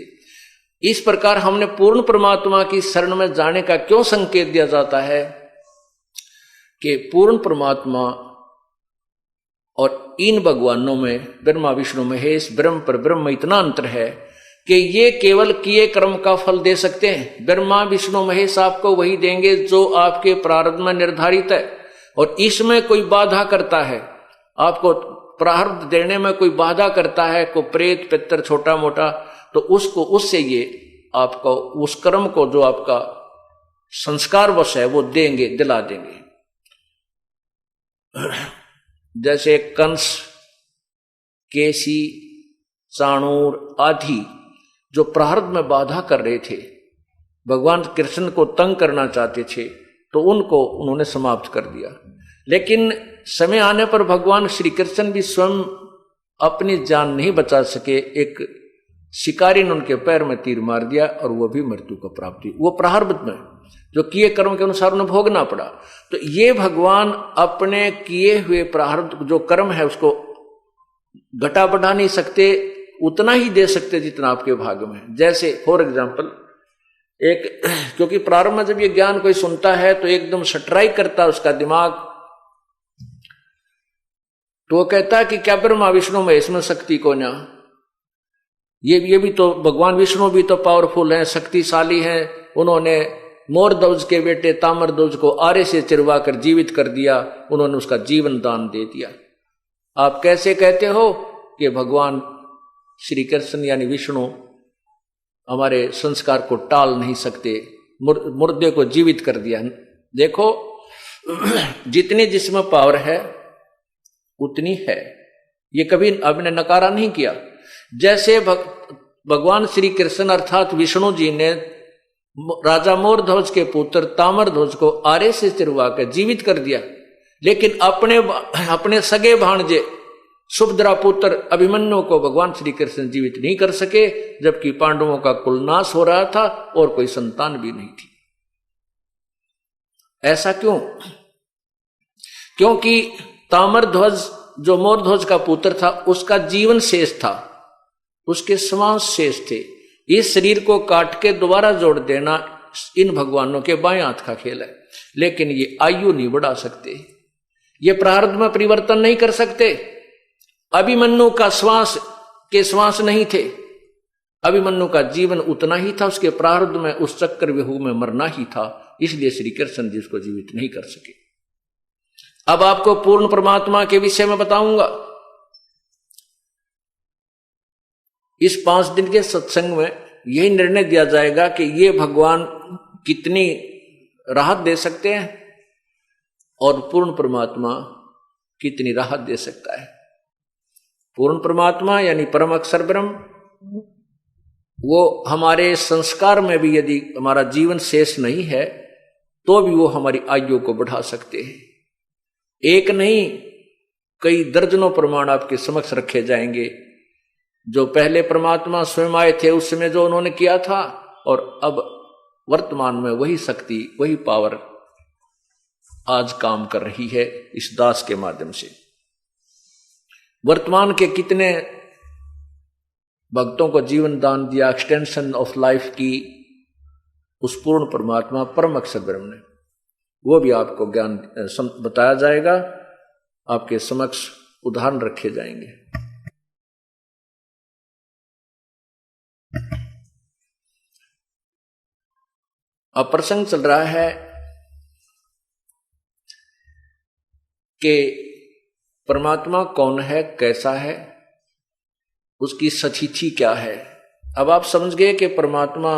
इस प्रकार हमने पूर्ण परमात्मा की शरण में जाने का क्यों संकेत दिया जाता है कि पूर्ण परमात्मा और इन भगवानों में ब्रह्मा विष्णु महेश ब्रह्म पर ब्रह्म इतना अंतर है कि ये केवल किए कर्म का फल दे सकते हैं। ब्रह्मा विष्णु महेश आपको वही देंगे जो आपके प्रारब्ध में निर्धारित है, और इसमें कोई बाधा करता है, आपको प्रारब्ध देने में कोई बाधा करता है, कोई प्रेत पितर छोटा मोटा, तो उसको उससे ये आपको उस कर्म को जो आपका संस्कार वश है वो देंगे, दिला देंगे। जैसे कंस, केसी, चाणूर आदि जो प्रारब्ध में बाधा कर रहे थे, भगवान कृष्ण को तंग करना चाहते थे, तो उनको उन्होंने समाप्त कर दिया। लेकिन समय आने पर भगवान श्री कृष्ण भी स्वयं अपनी जान नहीं बचा सके, एक शिकारी ने उनके पैर में तीर मार दिया और वो भी मृत्यु को प्राप्त हुई। वो प्रारब्ध में जो किए कर्म के अनुसार उन्हें भोगना पड़ा। तो ये भगवान अपने किए हुए प्रारब्ध जो कर्म है उसको घटा बढ़ा नहीं सकते, उतना ही दे सकते जितना आपके भाग्य में है। जैसे फॉर एग्जाम्पल एक, क्योंकि प्रारंभ में जब ये ज्ञान कोई सुनता है तो एकदम स्ट्राइक करता है उसका दिमाग, तो वो कहता है कि क्या ब्रह्मा विष्णु महेश में शक्ति को ना, ये भी तो भगवान विष्णु भी तो पावरफुल हैं, शक्तिशाली हैं, उन्होंने मोरध्वज के बेटे ताम्रध्वज को आरे से चिरवा कर जीवित कर दिया, उन्होंने उसका जीवन दान दे दिया। आप कैसे कहते हो कि भगवान श्री कृष्ण यानी विष्णु हमारे संस्कार को टाल नहीं सकते, मुर्दे को जीवित कर दिया। देखो जितनी जिसमें पावर है उतनी है, ये कभी आपने नकारा नहीं किया। जैसे भगवान श्री कृष्ण अर्थात विष्णु जी ने राजा मोरध्वज के पुत्र ताम्रध्वज को आरे से चिरवा कर जीवित कर दिया, लेकिन अपने सगे भांजे सुभद्रा पुत्र अभिमन्यु को भगवान श्री कृष्ण जीवित नहीं कर सके, जबकि पांडवों का कुलनाश हो रहा था और कोई संतान भी नहीं थी। ऐसा क्यों? क्योंकि ताम्रध्वज जो मोरध्वज का पुत्र था उसका जीवन शेष था, उसके श्वास शेष थे। इस शरीर को काट के दोबारा जोड़ देना इन भगवानों के बाएं हाथ का खेल है, लेकिन ये आयु नहीं बढ़ा सकते, ये प्रारब्ध में परिवर्तन नहीं कर सकते। अभिमन्यु का श्वास नहीं थे, अभिमन्यु का जीवन उतना ही था, उसके प्रारब्ध में उस चक्र व्यूह में मरना ही था, इसलिए श्री कृष्ण जी उसको जीवित नहीं कर सके। अब आपको पूर्ण परमात्मा के विषय में बताऊंगा। इस 5 दिन के सत्संग में यही निर्णय दिया जाएगा कि ये भगवान कितनी राहत दे सकते हैं और पूर्ण परमात्मा कितनी राहत दे सकता है। पूर्ण परमात्मा यानी परम अक्षर ब्रह्म, वो हमारे संस्कार में भी यदि हमारा जीवन शेष नहीं है तो भी वो हमारी आयु को बढ़ा सकते हैं। एक नहीं कई दर्जनों प्रमाण आपके समक्ष रखे जाएंगे। जो पहले परमात्मा स्वयं आए थे उस समय जो उन्होंने किया था, और अब वर्तमान में वही शक्ति, वही पावर आज काम कर रही है इस दास के माध्यम से। वर्तमान के कितने भक्तों को जीवन दान दिया, एक्सटेंशन ऑफ लाइफ की उस पूर्ण परमात्मा परम अक्षर ब्रह्म ने, वो भी आपको ज्ञान बताया जाएगा, आपके समक्ष उदाहरण रखे जाएंगे। अब प्रसंग चल रहा है कि परमात्मा कौन है, कैसा है, उसकी सचीथी क्या है। अब आप समझ गए कि परमात्मा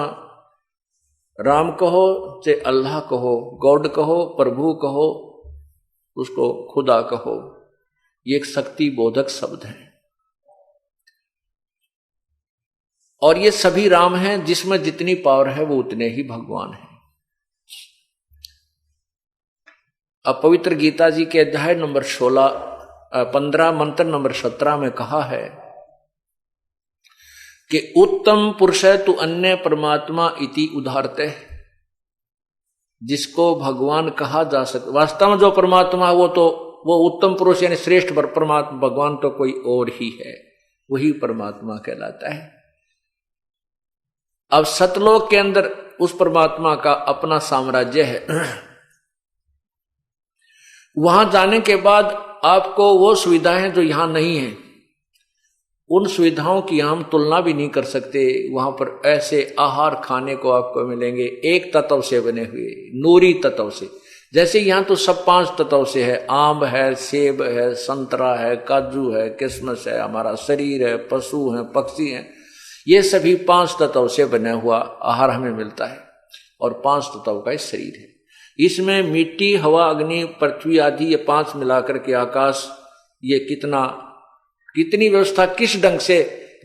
राम कहो चाहे अल्लाह कहो, गॉड कहो, प्रभु कहो, उसको खुदा कहो, ये एक शक्ति बोधक शब्द है और ये सभी राम हैं। जिसमें जितनी पावर है वो उतने ही भगवान हैं। अब पवित्र गीता जी के अध्याय नंबर 15 मंत्र नंबर 17 में कहा है कि उत्तम पुरुष तु अन्य परमात्मा इति उदाहरते, जिसको भगवान कहा जा सकता। वास्तव में जो परमात्मा है वो उत्तम पुरुष यानी श्रेष्ठ परमात्मा, भगवान तो कोई और ही है, वही परमात्मा कहलाता है। अब सतलोक के अंदर उस परमात्मा का अपना साम्राज्य है। वहां जाने के बाद आपको वो सुविधाएं जो यहां नहीं है, उन सुविधाओं की हम तुलना भी नहीं कर सकते। वहां पर ऐसे आहार खाने को आपको मिलेंगे एक तत्व से बने हुए, नूरी तत्व से। जैसे यहां तो सब 5 तत्व से है, आम है, सेब है, संतरा है, काजू है, किशमिश है, हमारा शरीर है, पशु है, पक्षी है, ये सभी 5 तत्व से बना हुआ आहार हमें मिलता है और 5 तत्व का शरीर है। इसमें मिट्टी, हवा, अग्नि, पृथ्वी आदि ये 5 मिलाकर के आकाश, ये कितनी व्यवस्था किस ढंग से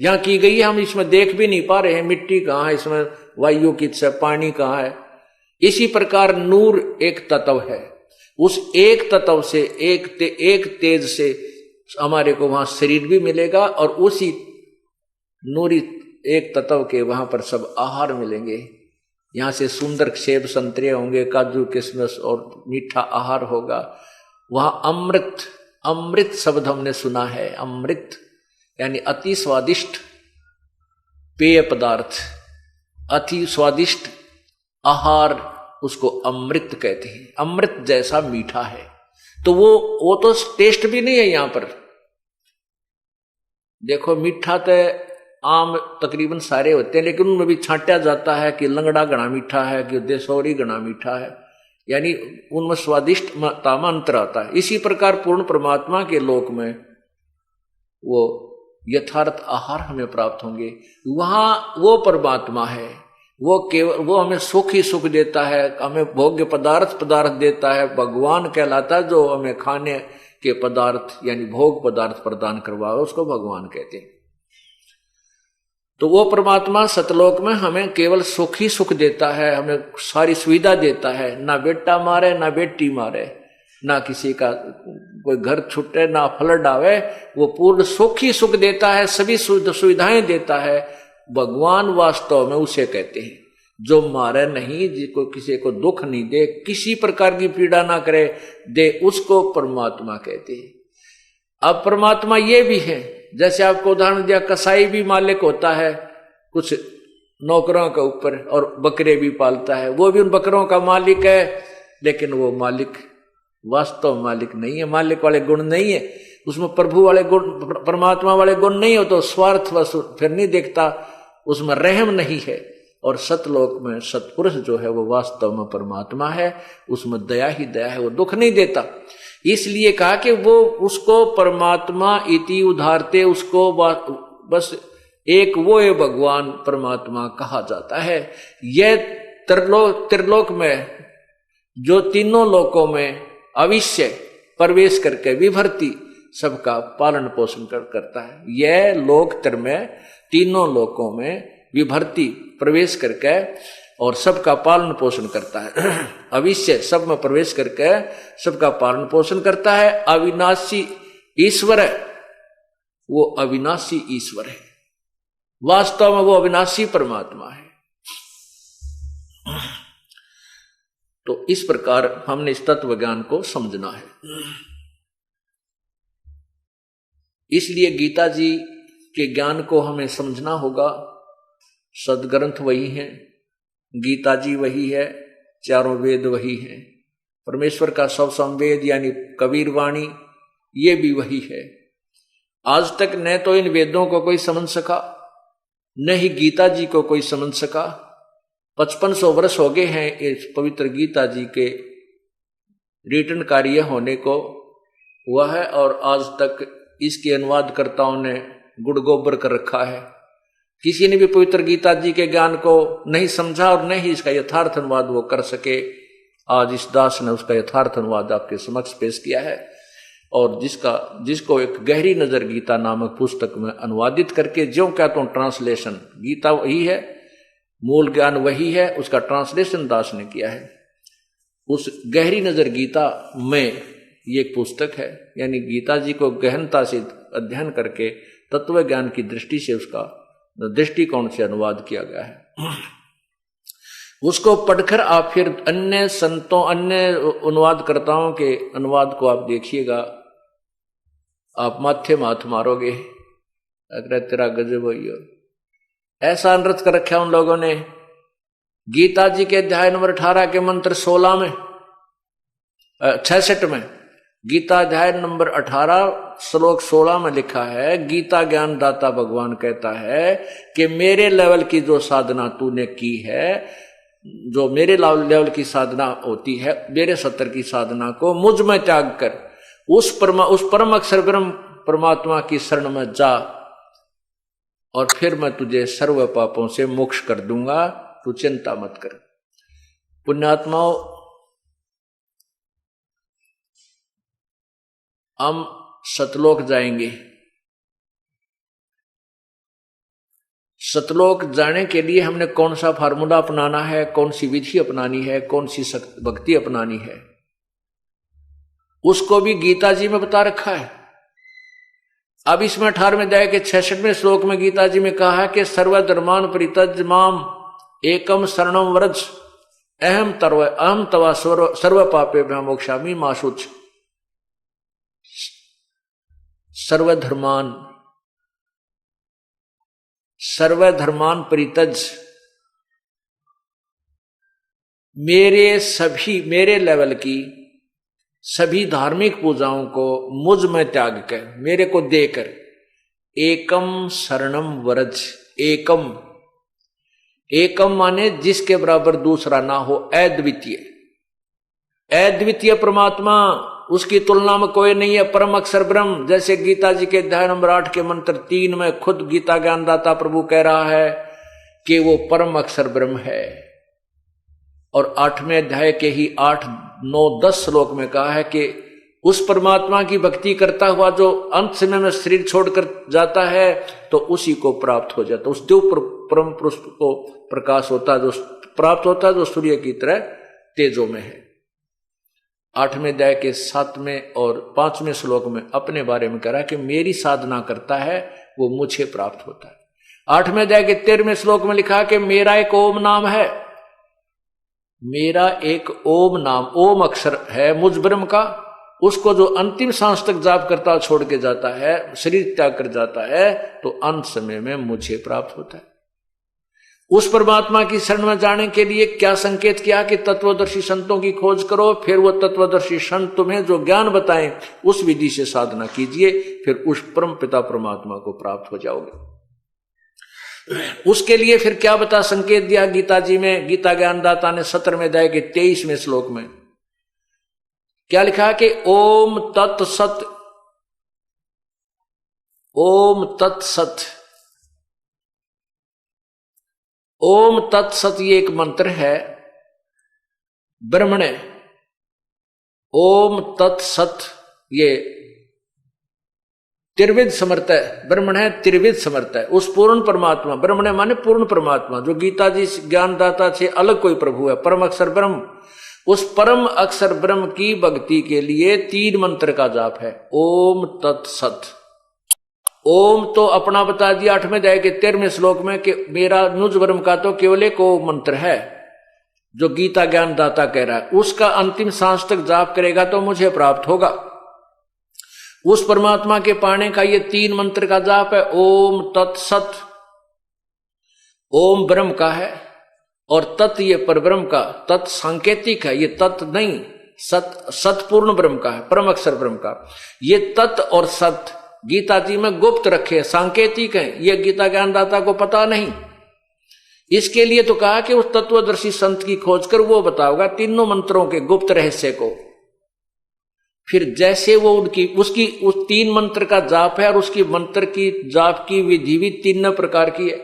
यहां की गई है हम इसमें देख भी नहीं पा रहे हैं। मिट्टी कहाँ है, इसमें वायु किस है, पानी कहाँ है। इसी प्रकार नूर एक तत्व है, उस एक तत्व से एक तेज से हमारे को वहां शरीर भी मिलेगा और उसी नूरी एक तत्व के वहां पर सब आहार मिलेंगे। यहां से सुंदर सेब संतरे होंगे, काजू किशमिश और मीठा आहार होगा। वहां अमृत शब्द हमने सुना है। अमृत यानी अति स्वादिष्ट पेय पदार्थ, अति स्वादिष्ट आहार, उसको अमृत कहते हैं। अमृत जैसा मीठा है। तो वो तो टेस्ट भी नहीं है यहां पर। देखो मीठा तो आम तकरीबन सारे होते हैं, लेकिन उनमें भी छांटा जाता है कि लंगड़ा घना मीठा है, कि देसौरी घना मीठा है, यानी उनमें स्वादिष्ट तामा अंतर आता है। इसी प्रकार पूर्ण परमात्मा के लोक में वो यथार्थ आहार हमें प्राप्त होंगे। वहां वो परमात्मा है, वो हमें सुख ही सुख देता है, हमें भोग्य पदार्थ देता है, भगवान कहलाता है। जो हमें खाने के पदार्थ यानी भोग पदार्थ प्रदान करवा, उसको भगवान कहते हैं। तो वो परमात्मा सतलोक में हमें केवल सुख ही सुख देता है, हमें सारी सुविधा देता है। ना बेटा मारे, ना बेटी मारे, ना किसी का कोई घर छुटे, ना फ्लड आवे, वो पूर्ण सुख ही सुख देता है, सभी सुविधाएं देता है। भगवान वास्तव में उसे कहते हैं जो मारे नहीं, जिसको किसी को दुख नहीं दे, किसी प्रकार की पीड़ा ना करे दे, उसको परमात्मा कहते हैं। अब परमात्मा ये भी है, जैसे आपको उदाहरण दिया, कसाई भी मालिक होता है कुछ नौकरों के ऊपर और बकरे भी पालता है, वो भी उन बकरों का मालिक है, लेकिन वो मालिक वास्तव मालिक नहीं है। मालिक वाले गुण नहीं है उसमें, प्रभु वाले गुण, परमात्मा वाले गुण नहीं हो, तो स्वार्थ फिर नहीं देखता, उसमें रहम नहीं है। और सतलोक में सतपुरुष जो है वो वास्तव में परमात्मा है, उसमें दया ही दया है, वो दुख नहीं देता। इसलिए कहा कि वो उसको परमात्मा इति उदाहरते, उसको बस एक वो है भगवान परमात्मा कहा जाता है। यह त्रिलोक में जो तीनों लोकों में अविश्य प्रवेश करके विभर्ती सबका पालन पोषण करता है। यह लोक त्र में तीनों लोकों में विभर्ती प्रवेश करके और सबका पालन पोषण करता है। अविश्य सब में प्रवेश करके सबका पालन पोषण करता है। अविनाशी ईश्वर है, वो अविनाशी ईश्वर है, वास्तव में वो अविनाशी परमात्मा है। तो इस प्रकार हमने इस तत्व ज्ञान को समझना है। इसलिए गीता जी के ज्ञान को हमें समझना होगा। सदग्रंथ वही है, गीता जी वही है, चारों वेद वही है, परमेश्वर का सब संवेद यानी कबीर वाणी ये भी वही है। आज तक न तो इन वेदों को कोई समझ सका, न ही गीता जी को कोई समझ सका। 5500 वर्ष हो गए हैं इस पवित्र गीता जी के रिटर्न कार्य होने को हुआ है, और आज तक इसके अनुवादकर्ताओं ने गुड़ गोबर कर रखा है। किसी ने भी पवित्र गीता जी के ज्ञान को नहीं समझा और न ही इसका यथार्थ अनुवाद वो कर सके। आज इस दास ने उसका यथार्थ अनुवाद आपके समक्ष पेश किया है, और जिसको एक गहरी नजर गीता नामक पुस्तक में अनुवादित करके, ज्यों क्या तो ट्रांसलेशन, गीता वही है, मूल ज्ञान वही है, उसका ट्रांसलेशन दास ने किया है। उस गहरी नजर गीता में ये एक पुस्तक है, यानी गीता जी को गहनता से अध्ययन करके तत्व ज्ञान की दृष्टि से उसका दृष्टिकोण से अनुवाद किया गया है। उसको पढ़कर आप फिर अन्य संतों, अन्य अनुवादकर्ताओं के अनुवाद को आप देखिएगा, आप माथे माथ मारोगे, अगर तेरा गजब होइयो। ऐसा अनर्थ कर रखा उन लोगों ने। गीता जी के अध्याय नंबर 18 के मंत्र 16 में 66 में, गीता अध्याय नंबर 18 श्लोक 16 में लिखा है, गीता ज्ञान दाता भगवान कहता है कि मेरे लेवल की जो साधना तूने की है, जो मेरे लेवल की साधना होती है, मेरे सत्तर की साधना को मुझ में त्याग कर उस परम अक्षर ब्रह्म परमात्मा की शरण में जा, और फिर मैं तुझे सर्व पापों से मोक्ष कर दूंगा, तू चिंता मत कर। पुण्यात्माओं, हम सतलोक जाएंगे। सतलोक जाने के लिए हमने कौन सा फार्मूला अपनाना है, कौन सी विधि अपनानी है, कौन सी भक्ति अपनानी है, उसको भी गीता जी में बता रखा है। अब इसमें 18वें अध्याय के 66वें श्लोक में गीता जी में कहा है कि सर्वधर्मान परित्यज्य माम एकम शरणम व्रज अहम तवा सर्व पापेभ्यो मोक्षामि मा शुच। सर्वधर्मान परित्यज, मेरे लेवल की सभी धार्मिक पूजाओं को मुझ में त्याग कर, मेरे को देकर, एकम शरणम व्रज। एकम माने जिसके बराबर दूसरा ना हो, अद्वितीय परमात्मा, उसकी तुलना में कोई नहीं है, परम अक्षर ब्रह्म। जैसे गीता जी के अध्याय नंबर 8 के मंत्र 3 में खुद गीता ज्ञानदाता प्रभु कह रहा है कि वो परम अक्षर ब्रह्म है, और 8वें अध्याय के ही 8, 9, 10 श्लोक में कहा है कि उस परमात्मा की भक्ति करता हुआ जो अंत समय में शरीर छोड़कर जाता है तो उसी को प्राप्त हो जाता, उस देव परम पुरुष को प्रकाश होता है, जो प्राप्त होता है, जो सूर्य की तरह तेजो में है। 8वें अध्याय के 7वें और 5वें श्लोक में अपने बारे में कह रहा है कि मेरी साधना करता है वो मुझे प्राप्त होता है। 8वें अध्याय के 13वें श्लोक में लिखा है कि मेरा एक ओम नाम है, मेरा एक ओम नाम, ओम अक्षर है मुझ ब्रह्म का, उसको जो अंतिम सांस तक जाप करता छोड़ के जाता है, शरीर त्याग कर जाता है, तो अंत समय में मुझे प्राप्त होता है। उस परमात्मा की शरण में जाने के लिए क्या संकेत किया कि तत्वदर्शी संतों की खोज करो, फिर वो तत्वदर्शी संत तुम्हें जो ज्ञान बताएं उस विधि से साधना कीजिए, फिर उस परम पिता परमात्मा को प्राप्त हो जाओगे। उसके लिए फिर क्या बता संकेत दिया गीता जी में, गीता ज्ञानदाता ने 17वें अध्याय के 23वें श्लोक में क्या लिखा कि ओम तत्सत, ओम तत्सत, ओम तत्सत ये एक मंत्र है ब्रह्मणे। ओम तत्सत ये त्रिविध समर्थ है, ब्रह्मण है त्रिविध समर्थ है, उस पूर्ण परमात्मा, ब्रह्मण माने पूर्ण परमात्मा, जो गीता जी ज्ञानदाता से अलग कोई प्रभु है, परम अक्षर ब्रह्म। उस परम अक्षर ब्रह्म की भक्ति के लिए 3 मंत्र का जाप है, ओम तत्सत। ओम तो अपना बता दिया 8वें अध्याय के 13वें श्लोक में कि मेरा नुज ब्रह्म का तो केवल एक ओम मंत्र है, जो गीता ज्ञान दाता कह रहा है, उसका अंतिम सांस तक जाप करेगा तो मुझे प्राप्त होगा। उस परमात्मा के पाने का ये 3 मंत्र का जाप है। ओम तत्सत, ओम ब्रह्म का है और तत् ये परब्रह्म का, तत् सांकेतिक है, ये तत् नहीं, सतपूर्ण ब्रह्म का है, परम अक्षर ब्रह्म का। ये तत् और सत गीता जी में गुप्त रखे, सांकेतिक है, ये गीता ज्ञानदाता को पता नहीं। इसके लिए तो कहा कि उस तत्वदर्शी संत की खोज कर वो बताओगा तीनों मंत्रों के गुप्त रहस्य को। फिर जैसे वो उसकी उस 3 मंत्र का जाप है और उसकी मंत्र की जाप की विधि भी 3 प्रकार की है।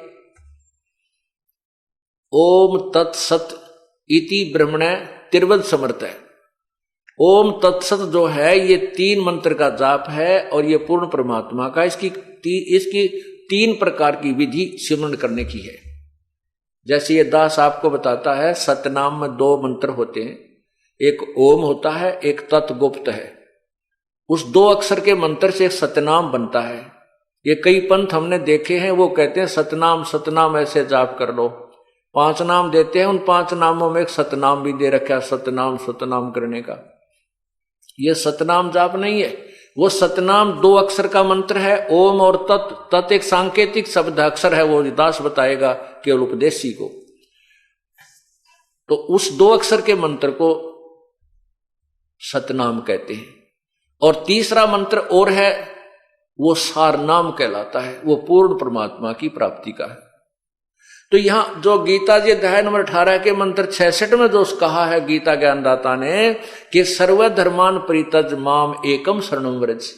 ओम तत्सत इति ब्रह्मणे तिर्वद समर्थ है। ओम तत्सत जो है ये 3 मंत्र का जाप है और ये पूर्ण परमात्मा का, इसकी 3 प्रकार की विधि सिमरण करने की है। जैसे ये दास आपको बताता है, सतनाम में 2 मंत्र होते हैं, एक ओम होता है, एक तत् गुप्त है। उस 2 अक्षर के मंत्र से एक सतनाम बनता है। ये कई पंथ हमने देखे हैं, वो कहते हैं सतनाम सतनाम ऐसे जाप कर लो, 5 नाम देते हैं, उन 5 नामों में एक सतनाम भी दे रखा है, सतनाम सतनाम करने का। ये सतनाम जाप नहीं है, वो सतनाम 2 अक्षर का मंत्र है, ओम और तत्। तत् एक सांकेतिक शब्द अक्षर है, वो दास बताएगा केवल उपदेशी को। तो उस 2 अक्षर के मंत्र को सतनाम कहते हैं। और तीसरा मंत्र और है, वो सारनाम कहलाता है, वो पूर्ण परमात्मा की प्राप्ति का है। तो यहां जो गीता जी अध्याय नंबर 18 के मंत्र 66 में जो कहा है गीता ज्ञानदाता ने कि सर्वधर्मान परित्यज माम एकम शरणम व्रज,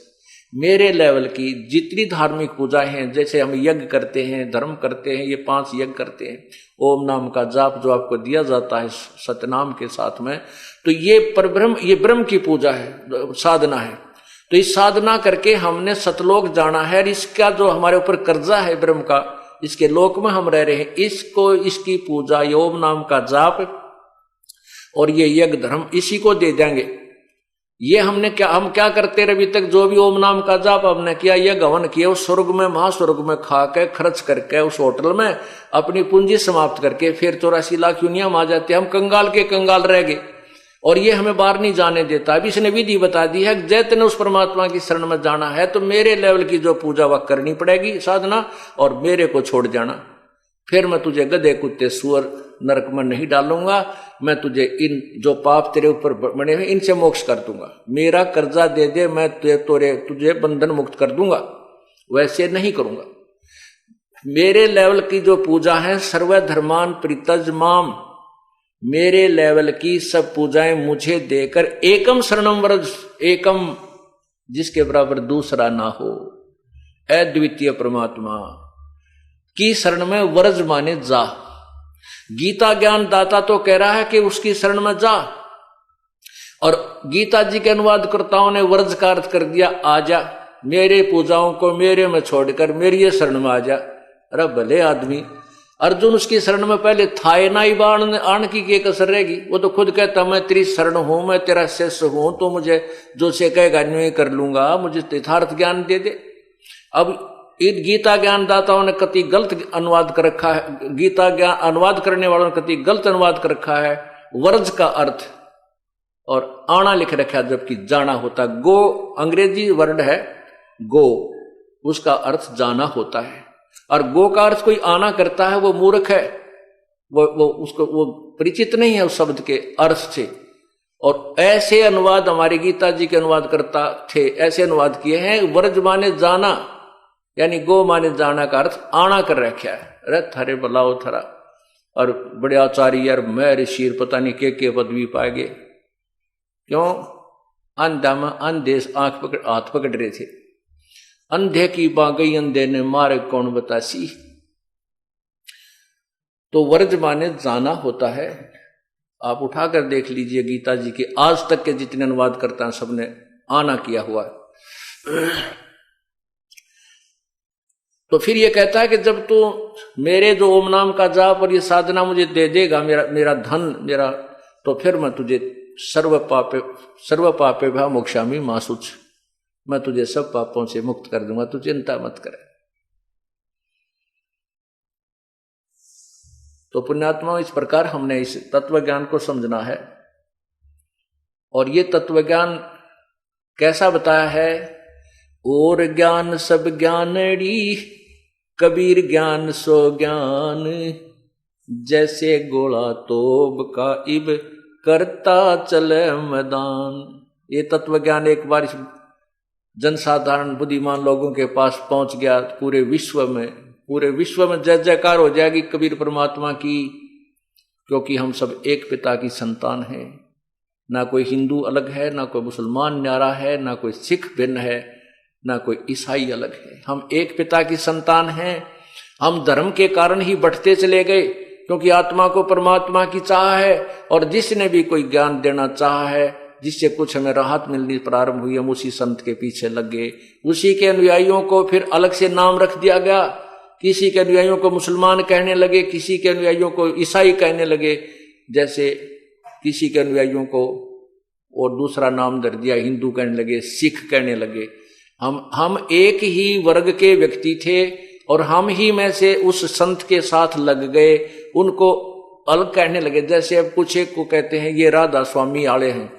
मेरे लेवल की जितनी धार्मिक पूजाएं हैं, जैसे हम यज्ञ करते हैं, धर्म करते हैं, ये 5 यज्ञ करते हैं, ओम नाम का जाप जो आपको दिया जाता है सतनाम के साथ में, तो ये परब्रह्म, ये ब्रह्म की पूजा है, साधना है। तो इस साधना करके हमने सतलोक जाना है, और इसका जो हमारे ऊपर कर्जा है ब्रह्म का, इसके लोक में हम रह रहे हैं, इसको, इसकी पूजा, ओम नाम का जाप और ये यज्ञ धर्म इसी को दे देंगे। ये हम क्या करते रहे अभी तक, जो भी ओम नाम का जाप हमने किया, यह गवन किया, उस स्वर्ग में महास्वर्ग में खा के खर्च करके उस होटल में अपनी पूंजी समाप्त करके फिर 84 लाख यूनिया आ जाते, हम कंगाल के कंगाल रह गए और ये हमें बाहर नहीं जाने देता। अभी इसने विधि बता दी है, जैतने उस परमात्मा की शरण में जाना है तो मेरे लेवल की जो पूजा वह करनी पड़ेगी साधना, और मेरे को छोड़ जाना। फिर मैं तुझे गधे कुत्ते सुअर नरक में नहीं डालूंगा, मैं तुझे इन जो पाप तेरे ऊपर बने हुए इनसे मोक्ष कर दूंगा, मेरा कर्जा दे दे, मैं तुझे बंधन मुक्त कर दूंगा, वैसे नहीं करूंगा। मेरे लेवल की जो पूजा है, सर्वधर्मान परित्यज माम, मेरे लेवल की सब पूजाएं मुझे देकर एकम शरणम व्रज, एकम जिसके बराबर दूसरा ना हो, अद्वितीय परमात्मा की शरण में व्रज माने जा। गीता ज्ञान दाता तो कह रहा है कि उसकी शरण में जा, और गीता जी के अनुवादकर्ताओं ने व्रज का अर्थ कर दिया आजा, मेरे पूजाओं को मेरे में छोड़कर मेरी शरण में आ जा। अरे भले आदमी, अर्जुन उसकी शरण में पहले था ना ही, आण की कसर रहेगी। वो तो खुद कहता मैं तेरी शरण हूं, मैं तेरा शिष्य हूं, तो मुझे जो से कहेगा नहीं कर लूंगा, मुझे यथार्थ ज्ञान दे दे। अब इन गीता ज्ञान दाताओं ने कति गलत अनुवाद कर रखा है, गीता ज्ञान अनुवाद करने वालों ने कति गलत अनुवाद कर रखा है वर्ज का अर्थ, और आना लिख रखा है जबकि जाना होता। गो अंग्रेजी वर्ड है गो, उसका अर्थ जाना होता है, और गो का अर्थ कोई आना करता है वो मूर्ख है, वो परिचित नहीं है उस शब्द के अर्थ से। और ऐसे अनुवाद हमारे गीता जी के अनुवाद करता थे, ऐसे अनुवाद किए हैं, वर्ज माने जाना, यानी गो माने जाना का अर्थ आना कर रखा है। अरे थारे बलाओ थरा, और बड़े आचार्य यार मैं ऋषि पता नहीं के पदवी पाएगे, क्यों? अंधा में अंधे हाथ पकड़ रहे थे, अंधे की बागई अंधे ने मारे कौन बतासी। तो वर्ज माने जाना होता है। आप उठाकर देख लीजिए गीता जी के आज तक के जितने अनुवाद करता है सबने आना किया हुआ है। तो फिर ये कहता है कि जब तू मेरे जो ओम नाम का जाप और ये साधना मुझे दे देगा, मेरा धन मेरा, तो फिर मैं तुझे सर्व पापे भा मोक्षामि मां शुच, मैं तुझे सब पापों से मुक्त कर दूंगा, तू चिंता मत करे। तो पुण्यात्मा, इस प्रकार हमने इस तत्व ज्ञान को समझना है। और ये तत्व ज्ञान कैसा बताया है? और ज्ञान सब ज्ञानड़ी, कबीर ज्ञान सो ज्ञान, जैसे गोला तोब का इब करता चले मैदान। ये तत्व ज्ञान एक बार इस जनसाधारण बुद्धिमान लोगों के पास पहुंच गया, पूरे विश्व में जय जयकार हो जाएगी कबीर परमात्मा की, क्योंकि हम सब एक पिता की संतान हैं। ना कोई हिंदू अलग है, ना कोई मुसलमान न्यारा है, ना कोई सिख भिन्न है, ना कोई ईसाई अलग है। हम एक पिता की संतान हैं। हम धर्म के कारण ही बढ़ते चले गए, क्योंकि आत्मा को परमात्मा की चाह है, और जिसने भी कोई ज्ञान देना चाहा है, जिससे कुछ हमें राहत मिलनी प्रारंभ हुई, हम उसी संत के पीछे लग गए। उसी के अनुयायियों को फिर अलग से नाम रख दिया गया। किसी के अनुयायियों को मुसलमान कहने लगे, किसी के अनुयायियों को ईसाई कहने लगे, जैसे किसी के अनुयायियों को और दूसरा नाम धर दिया, हिंदू कहने लगे, सिख कहने लगे। हम एक ही वर्ग के व्यक्ति थे, और हम ही में से उस संत के साथ लग गए, उनको अलग कहने लगे। जैसे अब कुछ एक को कहते हैं ये राधा स्वामी वाले हैं,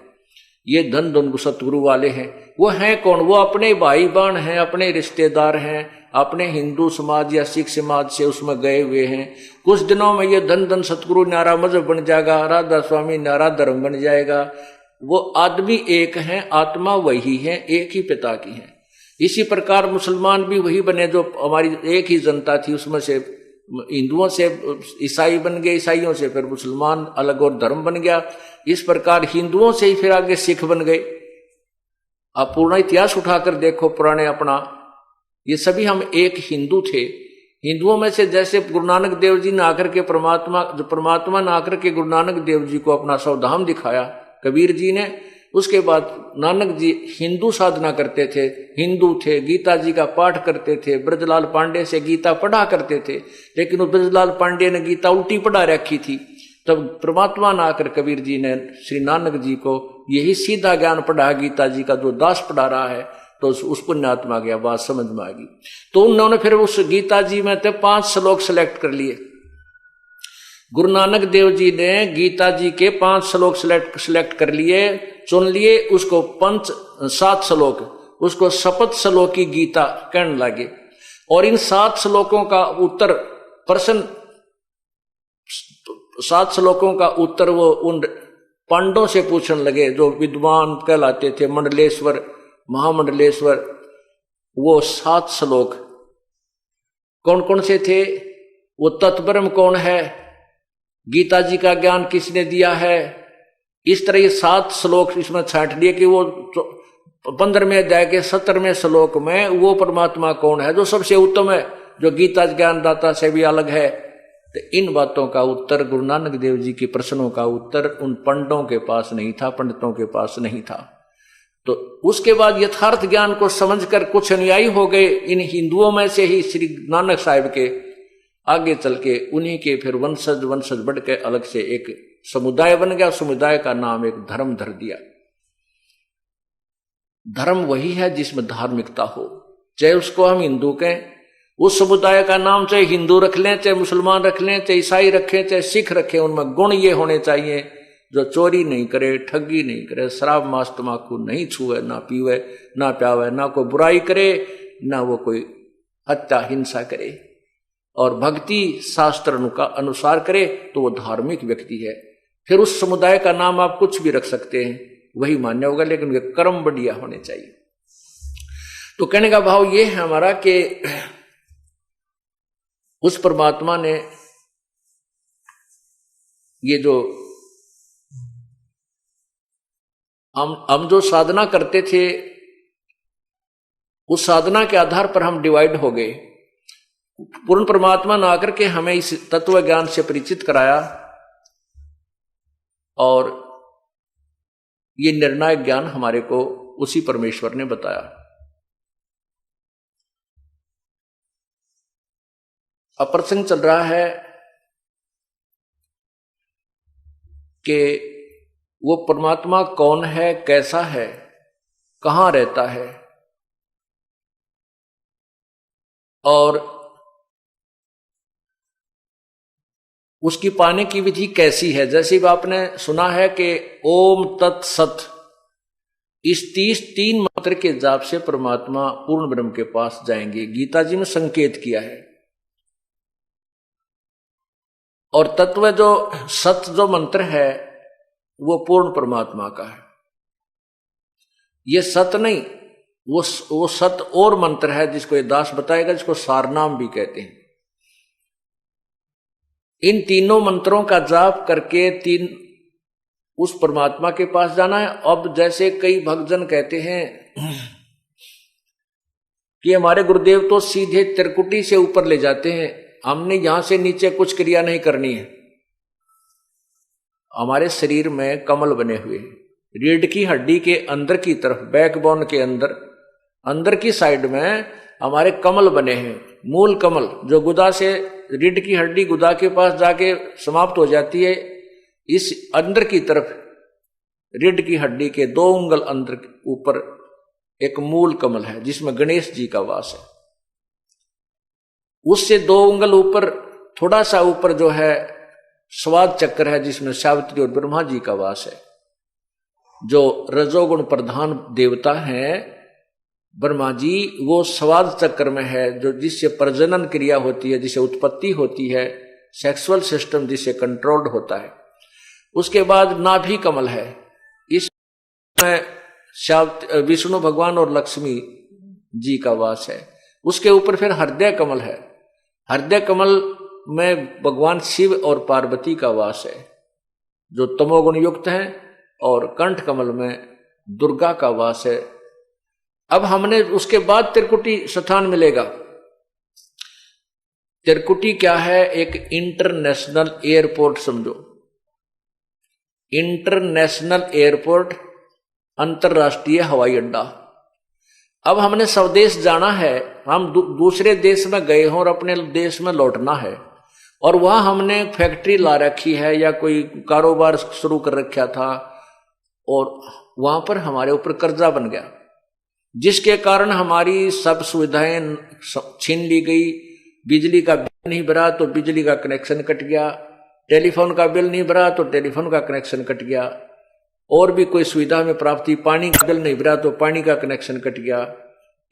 ये धन धन सतगुरु वाले हैं। वो हैं कौन? वो अपने भाई बहन हैं, अपने रिश्तेदार हैं, अपने हिंदू समाज या सिख समाज से उसमें गए हुए हैं। कुछ दिनों में ये धन धन सतगुरु न्यारा मजहब बन जाएगा, राधा स्वामी न्यारा धर्म बन जाएगा। वो आदमी एक हैं, आत्मा वही है, एक ही पिता की है। इसी प्रकार मुसलमान भी वही बने जो हमारी एक ही जनता थी, उसमें से हिंदुओं से ईसाई बन गए, ईसाइयों से फिर मुसलमान अलग और धर्म बन गया। इस प्रकार हिंदुओं से ही फिर आगे सिख बन गए। आप पूर्ण इतिहास उठाकर देखो पुराने अपना, ये सभी हम एक हिंदू थे। हिंदुओं में से जैसे गुरु नानक देव जी ने आकर के परमात्मा ने आकर के गुरु नानक देव जी को अपना सौधाम दिखाया, कबीर जी ने। उसके बाद नानक जी हिंदू साधना करते थे, हिंदू थे, गीता जी का पाठ करते थे, ब्रजलाल पांडे से गीता पढ़ा करते थे। लेकिन वो ब्रजलाल पांडे ने गीता उल्टी पढ़ा रखी थी। तब परमात्मा ने आकर कबीर जी ने श्री नानक जी को यही सीधा ज्ञान पढ़ा, गीता जी का जो दास पढ़ा रहा है, तो उस पुण्यात्मा की बात समझ में आ गई। तो उन्होंने फिर उस गीता जी में 5 श्लोक सेलेक्ट कर लिए। गुरु नानक देव जी ने गीता जी के 5 श्लोक सिलेक्ट कर लिए, चुन लिए। उसको 7 श्लोक, उसको शपथ श्लोक की गीता कहने लगे। और इन 7 श्लोकों का उत्तर प्रश्न, 7 श्लोकों का उत्तर वो उन पांडवों से पूछने लगे जो विद्वान कहलाते थे, मंडलेश्वर, महामंडलेश्वर। वो 7 श्लोक कौन कौन से थे? वो तत्ब्रह्म कौन है, गीता जी का ज्ञान किसने दिया है, इस तरह ये 7 श्लोक इसमें छांट लिए कि वो 15वें अध्याय के 17वें श्लोक में वो परमात्मा कौन है जो सबसे उत्तम है, जो गीता ज्ञानदाता से भी अलग है। तो इन बातों का उत्तर, गुरु नानक देव जी के प्रश्नों का उत्तर उन पंडितों के पास नहीं था, पंडितों के पास नहीं था। तो उसके बाद यथार्थ ज्ञान को समझकर कुछ अनुयायी हो गए इन हिंदुओं में से ही श्री नानक साहिब के। आगे चल के उन्हीं के फिर वंशज बढ़ के अलग से एक समुदाय बन गया। समुदाय का नाम एक धर्म धर दिया। धर्म वही है जिसमें धार्मिकता हो, चाहे उसको हम हिंदू कहें, उस समुदाय का नाम चाहे हिंदू रख लें, चाहे मुसलमान रख लें, चाहे ईसाई रखें, चाहे सिख रखें, उनमें गुण ये होने चाहिए जो चोरी नहीं करे, ठगी नहीं करे, शराब मांस तमाकू नहीं छुए, ना पीवे, ना प्यावे, ना कोई बुराई करे, ना वो कोई हत्या हिंसा करे, और भक्ति शास्त्र का अनुसार करे, तो वो धार्मिक व्यक्ति है। फिर उस समुदाय का नाम आप कुछ भी रख सकते हैं, वही मान्य होगा, लेकिन उनके कर्म बढ़िया होने चाहिए। तो कहने का भाव ये है हमारा कि उस परमात्मा ने ये जो हम जो साधना करते थे, उस साधना के आधार पर हम डिवाइड हो गए। पूर्ण परमात्मा ने आकर के हमें इस तत्व ज्ञान से परिचित कराया, और ये निर्णायक ज्ञान हमारे को उसी परमेश्वर ने बताया। अब प्रसंग चल रहा है कि वो परमात्मा कौन है, कैसा है, कहां रहता है, और उसकी पाने की विधि कैसी है? जैसे आपने सुना है कि ओम तत्सत, इस 3 मंत्र के जाप से परमात्मा पूर्ण ब्रह्म के पास जाएंगे। गीता जी में संकेत किया है। और तत्व जो सत जो मंत्र है वो पूर्ण परमात्मा का है। ये सत नहीं, वो सत और मंत्र है जिसको ये दास बताएगा, जिसको सारनाम भी कहते हैं। इन तीनों मंत्रों का जाप करके उस परमात्मा के पास जाना है। अब जैसे कई भक्तजन कहते हैं कि हमारे गुरुदेव तो सीधे त्रिकुटी से ऊपर ले जाते हैं, हमने यहां से नीचे कुछ क्रिया नहीं करनी है। हमारे शरीर में कमल बने हुए हैं, रीढ़ की हड्डी के अंदर की तरफ, बैकबोन के अंदर की साइड में हमारे कमल बने हैं। मूल कमल जो गुदा से, रीढ़ की हड्डी गुदा के पास जाके समाप्त हो जाती है, इस अंदर की तरफ रीढ़ की हड्डी के 2 उंगल अंदर ऊपर एक मूल कमल है जिसमें गणेश जी का वास है। उससे 2 उंगल ऊपर, थोड़ा सा ऊपर जो है स्वाद चक्र है जिसमें सावित्री और ब्रह्मा जी का वास है। जो रजोगुण प्रधान देवता हैं ब्रह्मा जी, वो स्वाद चक्र में है, जो जिससे प्रजनन क्रिया होती है, जिससे उत्पत्ति होती है, सेक्सुअल सिस्टम जिससे कंट्रोल्ड होता है। उसके बाद नाभि कमल है, इसमें विष्णु भगवान और लक्ष्मी जी का वास है। उसके ऊपर फिर हृदय कमल है, हृदय कमल में भगवान शिव और पार्वती का वास है जो तमोगुण युक्त है, और कंठ कमल में दुर्गा का वास है। अब हमने उसके बाद त्रिकुटी स्थान मिलेगा। त्रिकुटी क्या है? एक इंटरनेशनल एयरपोर्ट समझो, इंटरनेशनल एयरपोर्ट, अंतरराष्ट्रीय हवाई अड्डा। अब हमने स्वदेश जाना है, हम दूसरे देश में गए हों और अपने देश में लौटना है, और वहां हमने फैक्ट्री ला रखी है या कोई कारोबार शुरू कर रखा था, और वहां पर हमारे ऊपर कर्जा बन गया, जिसके कारण हमारी सब सुविधाएं छीन ली गई। बिजली का बिल नहीं भरा तो बिजली का कनेक्शन कट गया, टेलीफोन का बिल नहीं भरा तो टेलीफोन का कनेक्शन कट गया, और भी कोई सुविधा में प्राप्ति, पानी का बिल नहीं भरा तो पानी का कनेक्शन कट गया।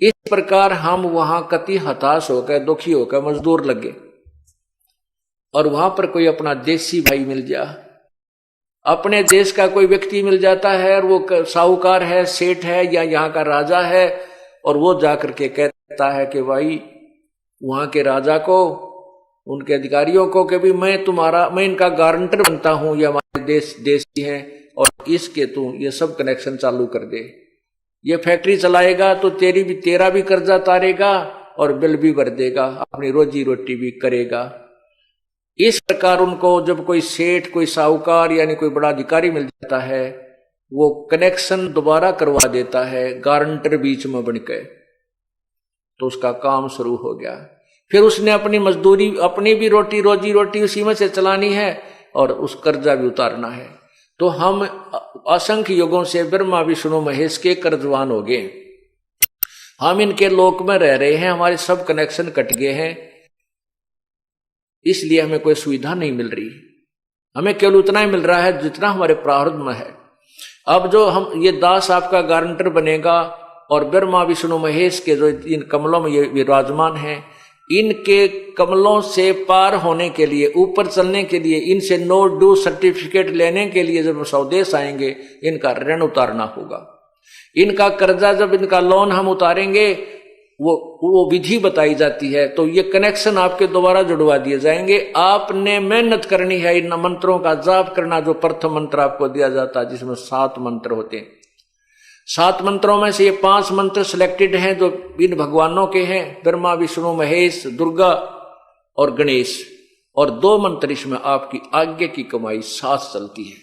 इस प्रकार हम वहां कति हताश होकर, दुखी होकर मजदूर लगे, और वहां पर कोई अपना देसी भाई मिल जा, अपने देश का कोई व्यक्ति मिल जाता है, और वो साहूकार है, सेठ है, या यहाँ का राजा है, और वो जाकर के कहता है कि भाई वहां के राजा को, उनके अधिकारियों को कि भी मैं इनका गारंटर बनता हूं, ये हमारे देशी हैं, और इसके तू ये सब कनेक्शन चालू कर दे, ये फैक्ट्री चलाएगा तो तेरा भी कर्जा तारेगा और बिल भी भर देगा, अपनी रोजी रोटी भी करेगा। इस प्रकार उनको जब कोई सेठ, कोई साहूकार यानी कोई बड़ा अधिकारी मिल जाता है, वो कनेक्शन दोबारा करवा देता है गारंटर बीच में बनके, तो उसका काम शुरू हो गया। फिर उसने अपनी मजदूरी, अपनी भी रोजी रोटी उसी में से चलानी है, और उस कर्जा भी उतारना है। तो हम असंख्य युगों से ब्रह्मा विष्णु महेश के कर्जवान हो गए, हम इनके लोक में रह रहे हैं, हमारे सब कनेक्शन कट गए हैं, इसलिए हमें कोई सुविधा नहीं मिल रही। हमें केवल उतना ही मिल रहा है जितना हमारे प्रारब्ध में है। अब जो हम ये दास आपका गारंटर बनेगा, और ब्रह्मा विष्णु महेश के जो इन कमलों में ये विराजमान हैं, इनके कमलों से पार होने के लिए, ऊपर चलने के लिए, इनसे नो ड्यू सर्टिफिकेट लेने के लिए जब स्वदेश आएंगे, इनका ऋण उतारना होगा। इनका कर्जा, जब इनका लोन हम उतारेंगे, वो विधि बताई जाती है, तो ये कनेक्शन आपके दोबारा जुड़वा दिए जाएंगे। आपने मेहनत करनी है, इन मंत्रों का जाप करना, जो प्रथम मंत्र आपको दिया जाता है, जिसमें 7 मंत्र होते हैं। 7 मंत्रों में से ये 5 मंत्र सिलेक्टेड हैं जो इन भगवानों के हैं, ब्रह्मा विष्णु महेश, दुर्गा और गणेश, और 2 मंत्र इसमें आपकी आगे की कमाई साथ चलती है।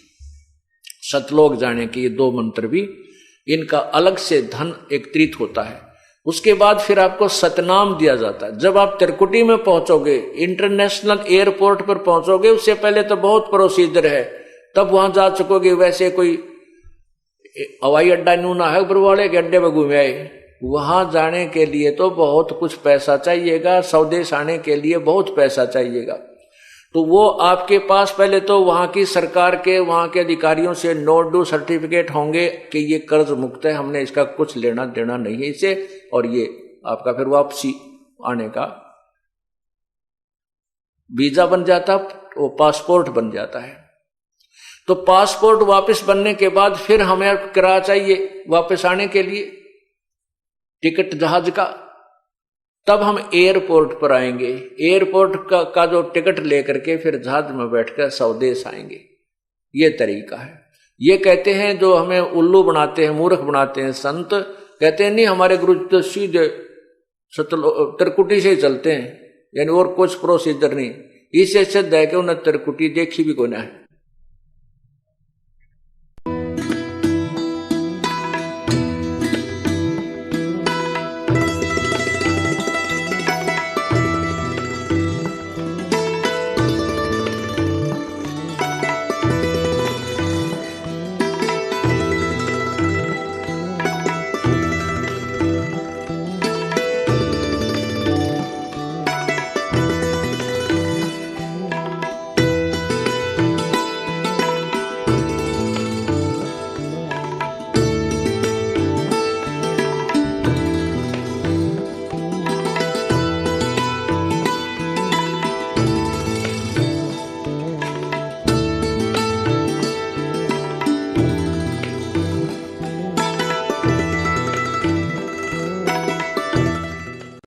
सतलोक जाने के ये 2 मंत्र भी, इनका अलग से धन एकत्रित होता है। उसके बाद फिर आपको सतनाम दिया जाता है। जब आप त्रिकुटी में पहुंचोगे, इंटरनेशनल एयरपोर्ट पर पहुंचोगे, उससे पहले तो बहुत प्रोसीजर है, तब वहां जा चुकोगे। वैसे कोई हवाई अड्डा न्यू ना है बरवाड़े के अड्डे में घूमे आए, वहां जाने के लिए तो बहुत कुछ पैसा चाहिएगा, स्वदेश आने के लिए बहुत पैसा चाहिएगा। तो वो आपके पास पहले तो वहां की सरकार के, वहां के अधिकारियों से नो डू सर्टिफिकेट होंगे कि ये कर्ज मुक्त है, हमने इसका कुछ लेना देना नहीं है इसे, और ये आपका फिर वापसी आने का वीजा बन जाता, वो पासपोर्ट बन जाता है। तो पासपोर्ट वापस बनने के बाद फिर हमें किराया चाहिए वापस आने के लिए, टिकट जहाज का। तब हम एयरपोर्ट पर आएंगे, एयरपोर्ट का जो टिकट लेकर के फिर जहाज में बैठकर स्वदेश आएंगे। ये तरीका है। ये कहते हैं जो हमें उल्लू बनाते हैं, मूर्ख बनाते हैं संत, कहते हैं नहीं हमारे गुरु तो सीधे त्रिकुटी से ही चलते हैं, यानी और कुछ प्रोसीजर नहीं। इससे सिद्ध है कि उन्हें त्रिकुटी देखी भी कोई ना है।